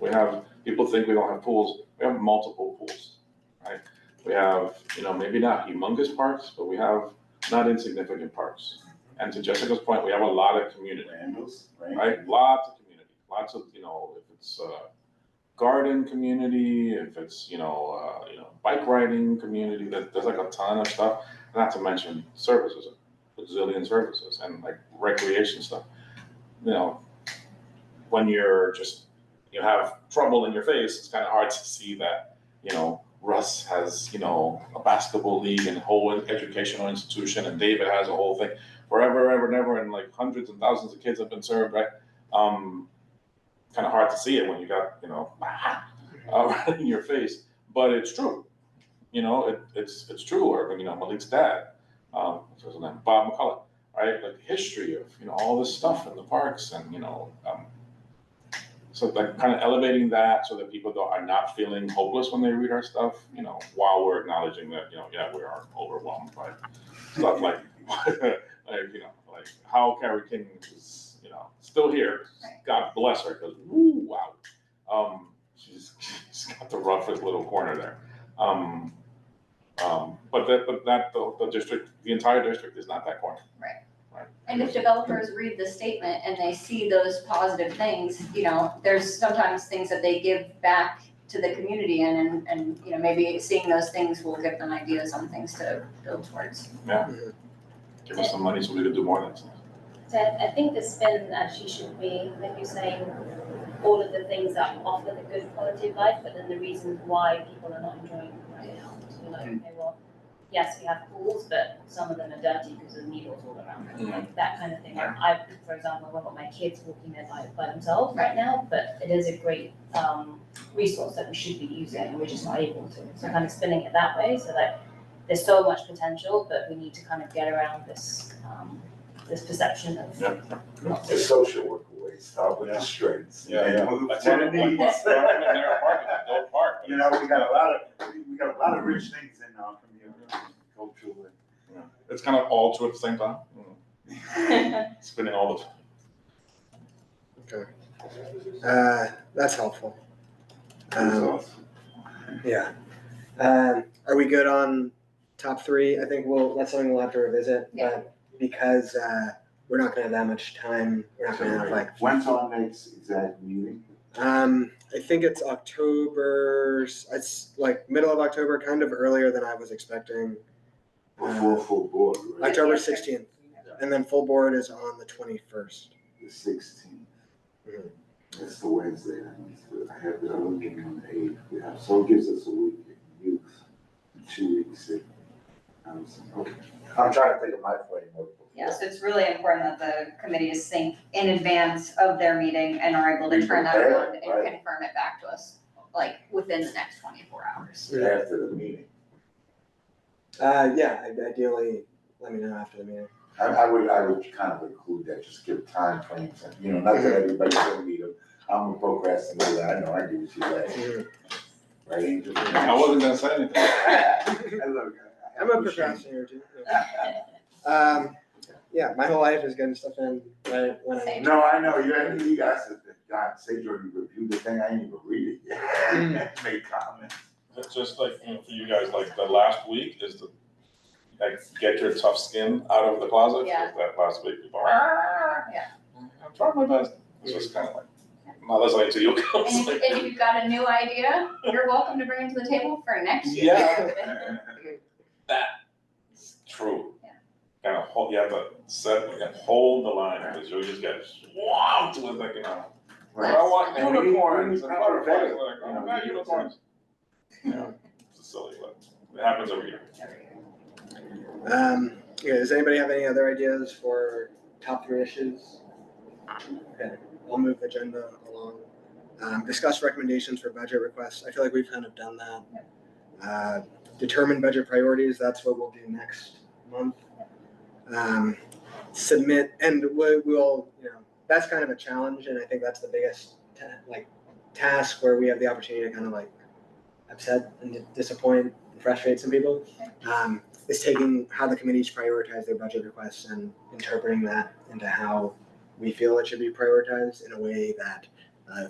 We have, people think we don't have pools. We have multiple pools, right? We have, maybe not humongous parks, but we have not insignificant parks. And to Jessica's point, we have a lot of community, right? Lots of community, lots of, if it's garden community, if it's, bike riding community, there's like a ton of stuff, not to mention services, a bazillion services and like recreation stuff. When you have trouble in your face, it's kind of hard to see that, Russ has, a basketball league and a whole educational institution, and David has a whole thing forever, ever, never, and like hundreds and thousands of kids have been served, right? Kind of hard to see it when you got, right in your face, but it's true. It's true. Or, Malik's dad, what's his name? Bob McCullough, right? Like the history of, all this stuff in the parks and, so like kind of elevating that so that people are not feeling hopeless when they read our stuff, while we're acknowledging that, we are overwhelmed by stuff like, like how Carrie King is, still here. Right. God bless her, because, woo, wow. She's got the roughest little corner there. But the district, the entire district is not that corner. Right. Right. And if developers read the statement and they see those positive things, there's sometimes things that they give back to the community and maybe seeing those things will give them ideas on things to build towards. Yeah. Give us some money so we can do more of this. So I think the spin actually should be, like you're saying, all of the things that offer the good quality of life, but then the reasons why people are not enjoying it right now. To be like, okay, well, yes, we have pools, but some of them are dirty because of needles all around them, like that kind of thing. I, for example, I've got my kids walking there by themselves right now, but it is a great resource that we should be using, and we're just not able to. So kind of spinning it that way, so that there's so much potential, but we need to kind of get around this this perception of. The social work way, start with the strengths. And move That's to one the of the needs. park. You know, we got a lot of rich things in our community, culturally. It's kind of all true at the same time. Spinning all the time. Okay. That's helpful. Yeah. Are we good on top three? I think that's something we'll have to revisit, but because we're not gonna have that much time, we're not gonna have When's our next exact meeting? I think it's it's like middle of October, kind of earlier than I was expecting. Before full board, right? October 16th, and then full board is on the 21st. The 16th. That's the Wednesday. I have the other meeting on the 8th. Yeah, so it gives us a week. Youth, 2 weeks. Okay. I'm trying to think of my framework. Yeah, so it's really important that the committees think in advance of their meeting and are able to turn that around and confirm it back to us, like within the next 24 hours. After the meeting. Ideally, let me know after the meeting. I would kind of include that, just give time frames, and, not that everybody's gonna meet them. I'm a procrastinator, I know, I do what you like. Right, Angel? I wasn't gonna say anything. I'm a procrastinator too. Yeah, my whole life is getting stuff in right when I. No, I know, you guys said that, God, say Jordan reviewed the thing, I didn't even read it yet. Make comments. It's just like, for you guys, like the last week is to get your tough skin out of the closet. Yeah. That last week, people Yeah. I'm trying my best. It's just kind of like, I'm not listening to you. And if you've got a new idea, you're welcome to bring it to the table for next year. Yeah. That's true. Yeah. Kind of hold, you have to hold the line, because you'll just get swamped with Right. I want And we need unicorns and proper butterflies, vetting, like, oh, not unicorns. It's silly, but it happens every year. Does anybody have any other ideas for top three issues? Okay, I'll move the agenda along. Discuss recommendations for budget requests. I feel like we've kind of done that. Determine budget priorities. That's what we'll do next month. Submit, and we'll that's kind of a challenge, and I think that's the biggest task where we have the opportunity to kind of upset and disappoint and frustrate some people. Is taking how the committees prioritize their budget requests and interpreting that into how we feel it should be prioritized in a way that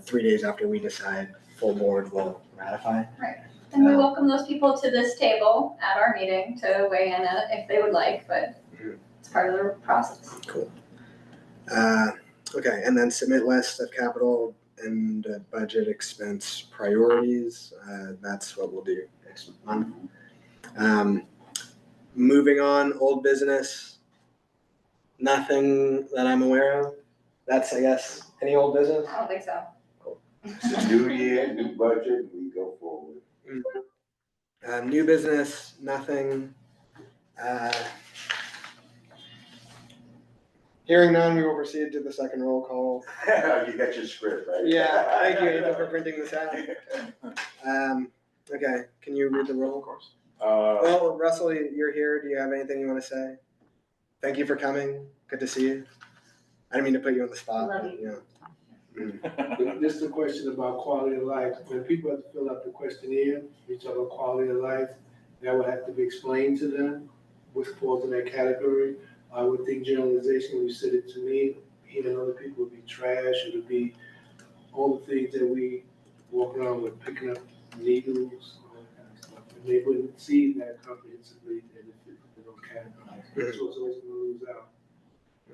3 days after we decide, full board will ratify. Right. And we welcome those people to this table at our meeting to weigh in if they would like, but it's part of the process. Cool. Okay, and then submit list of capital and budget expense priorities. That's what we'll do next month. Moving on, old business. Nothing that I'm aware of. That's, I guess, any old business? I don't think so. It's a new year, new budget, we go forward. New business, nothing. Hearing none, we will proceed to the second roll call. You got your script, right? Yeah, thank you, Angel, for printing this out. Okay, can you read the roll? Of course. Well, Russell, you're here. Do you have anything you want to say? Thank you for coming. Good to see you. I didn't mean to put you on the spot. Love But, Just a question about quality of life. When people have to fill out the questionnaire, we talk about quality of life, that would have to be explained to them, which falls in that category. I would think generalization, when you said it to me, hearing other people trash, it'll be all the things that we walk around with, picking up needles, all that kind of stuff. And they wouldn't see that comprehensively and if they don't categorize. So it's always gonna lose out.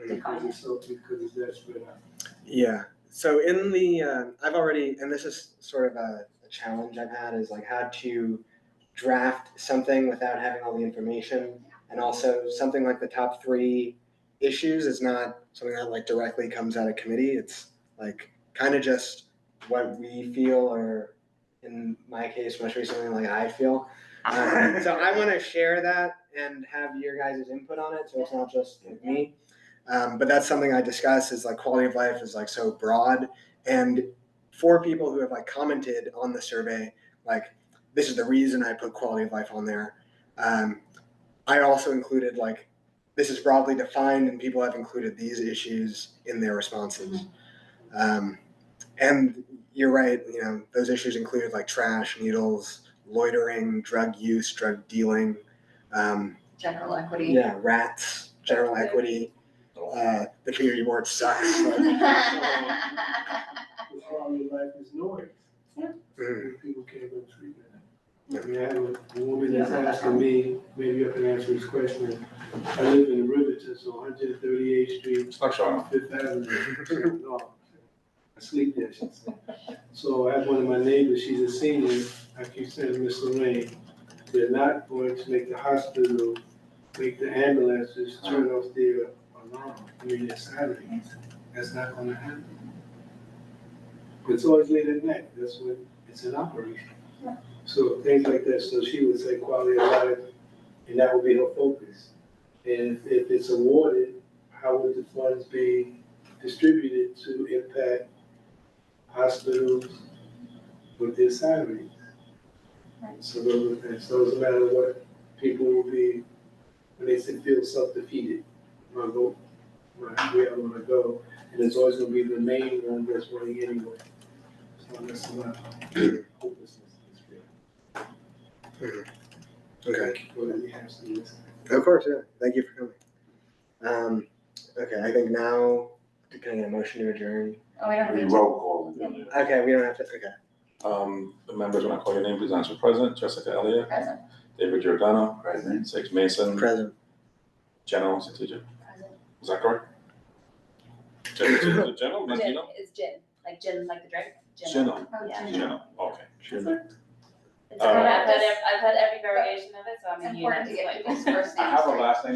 Because it's that spread out. Yeah. So in the, I've already, and this is sort of a challenge I've had, is like how to draft something without having all the information. And also something like the top 3 issues is not something that like directly comes out of committee. It's like kind of just what we feel, or in my case, most recently, like I feel. So I want to share that and have your guys' input on it. So it's not just like me. But that's something I discuss, is like quality of life is like so broad. And for people who have like commented on the survey, like this is the reason I put quality of life on there. I also included like, this is broadly defined and people have included these issues in their responses. And you're right, you know, those issues included like trash, needles, loitering, drug use, drug dealing. General equity. Yeah, rats, general equity. The community board sucks. The quality of life is noise. Yeah. People can't go treat that. I mean, I have a woman that's asking me, maybe you can answer this question. I live in Riverton, so 138th Street, Stop showing. Fifth Avenue. No, I sleep there, she said. So I have one of my neighbors, she's a senior, I keep saying, Miss Lorraine, they're not going to make the hospital, make the ambulances turn off their alarm, I mean, their sirens. That's not gonna happen. It's always late at night, that's when it's in operation. So things like that, so she would say quality of life, and that would be her focus. And if it's awarded, how would the funds be distributed to impact hospitals with their salaries? So those are things, so it's a matter of what people will be, when they say feel self-defeated, my vote, where I wanna go, and it's always gonna be the main one that's running anyway. So that's a lot of hopelessness. Okay. For letting me have some of this. Of course, yeah. Thank you for coming. Okay, I think now, can I get a motion to adjourn? Oh, we don't have We to. roll call and then Okay, we don't have to, okay. The members, when I call your name, please answer present. Jessica Elliott, Present. David Giordano, President. Sage Mason, Present. General Satija. Present. Is that correct? General, General, not Gin, Gino? it's gin, like the drink. General, Oh, Yeah. General, okay. I've had every variation of it, so I'm It's gonna important to get people's first I names have a right. last name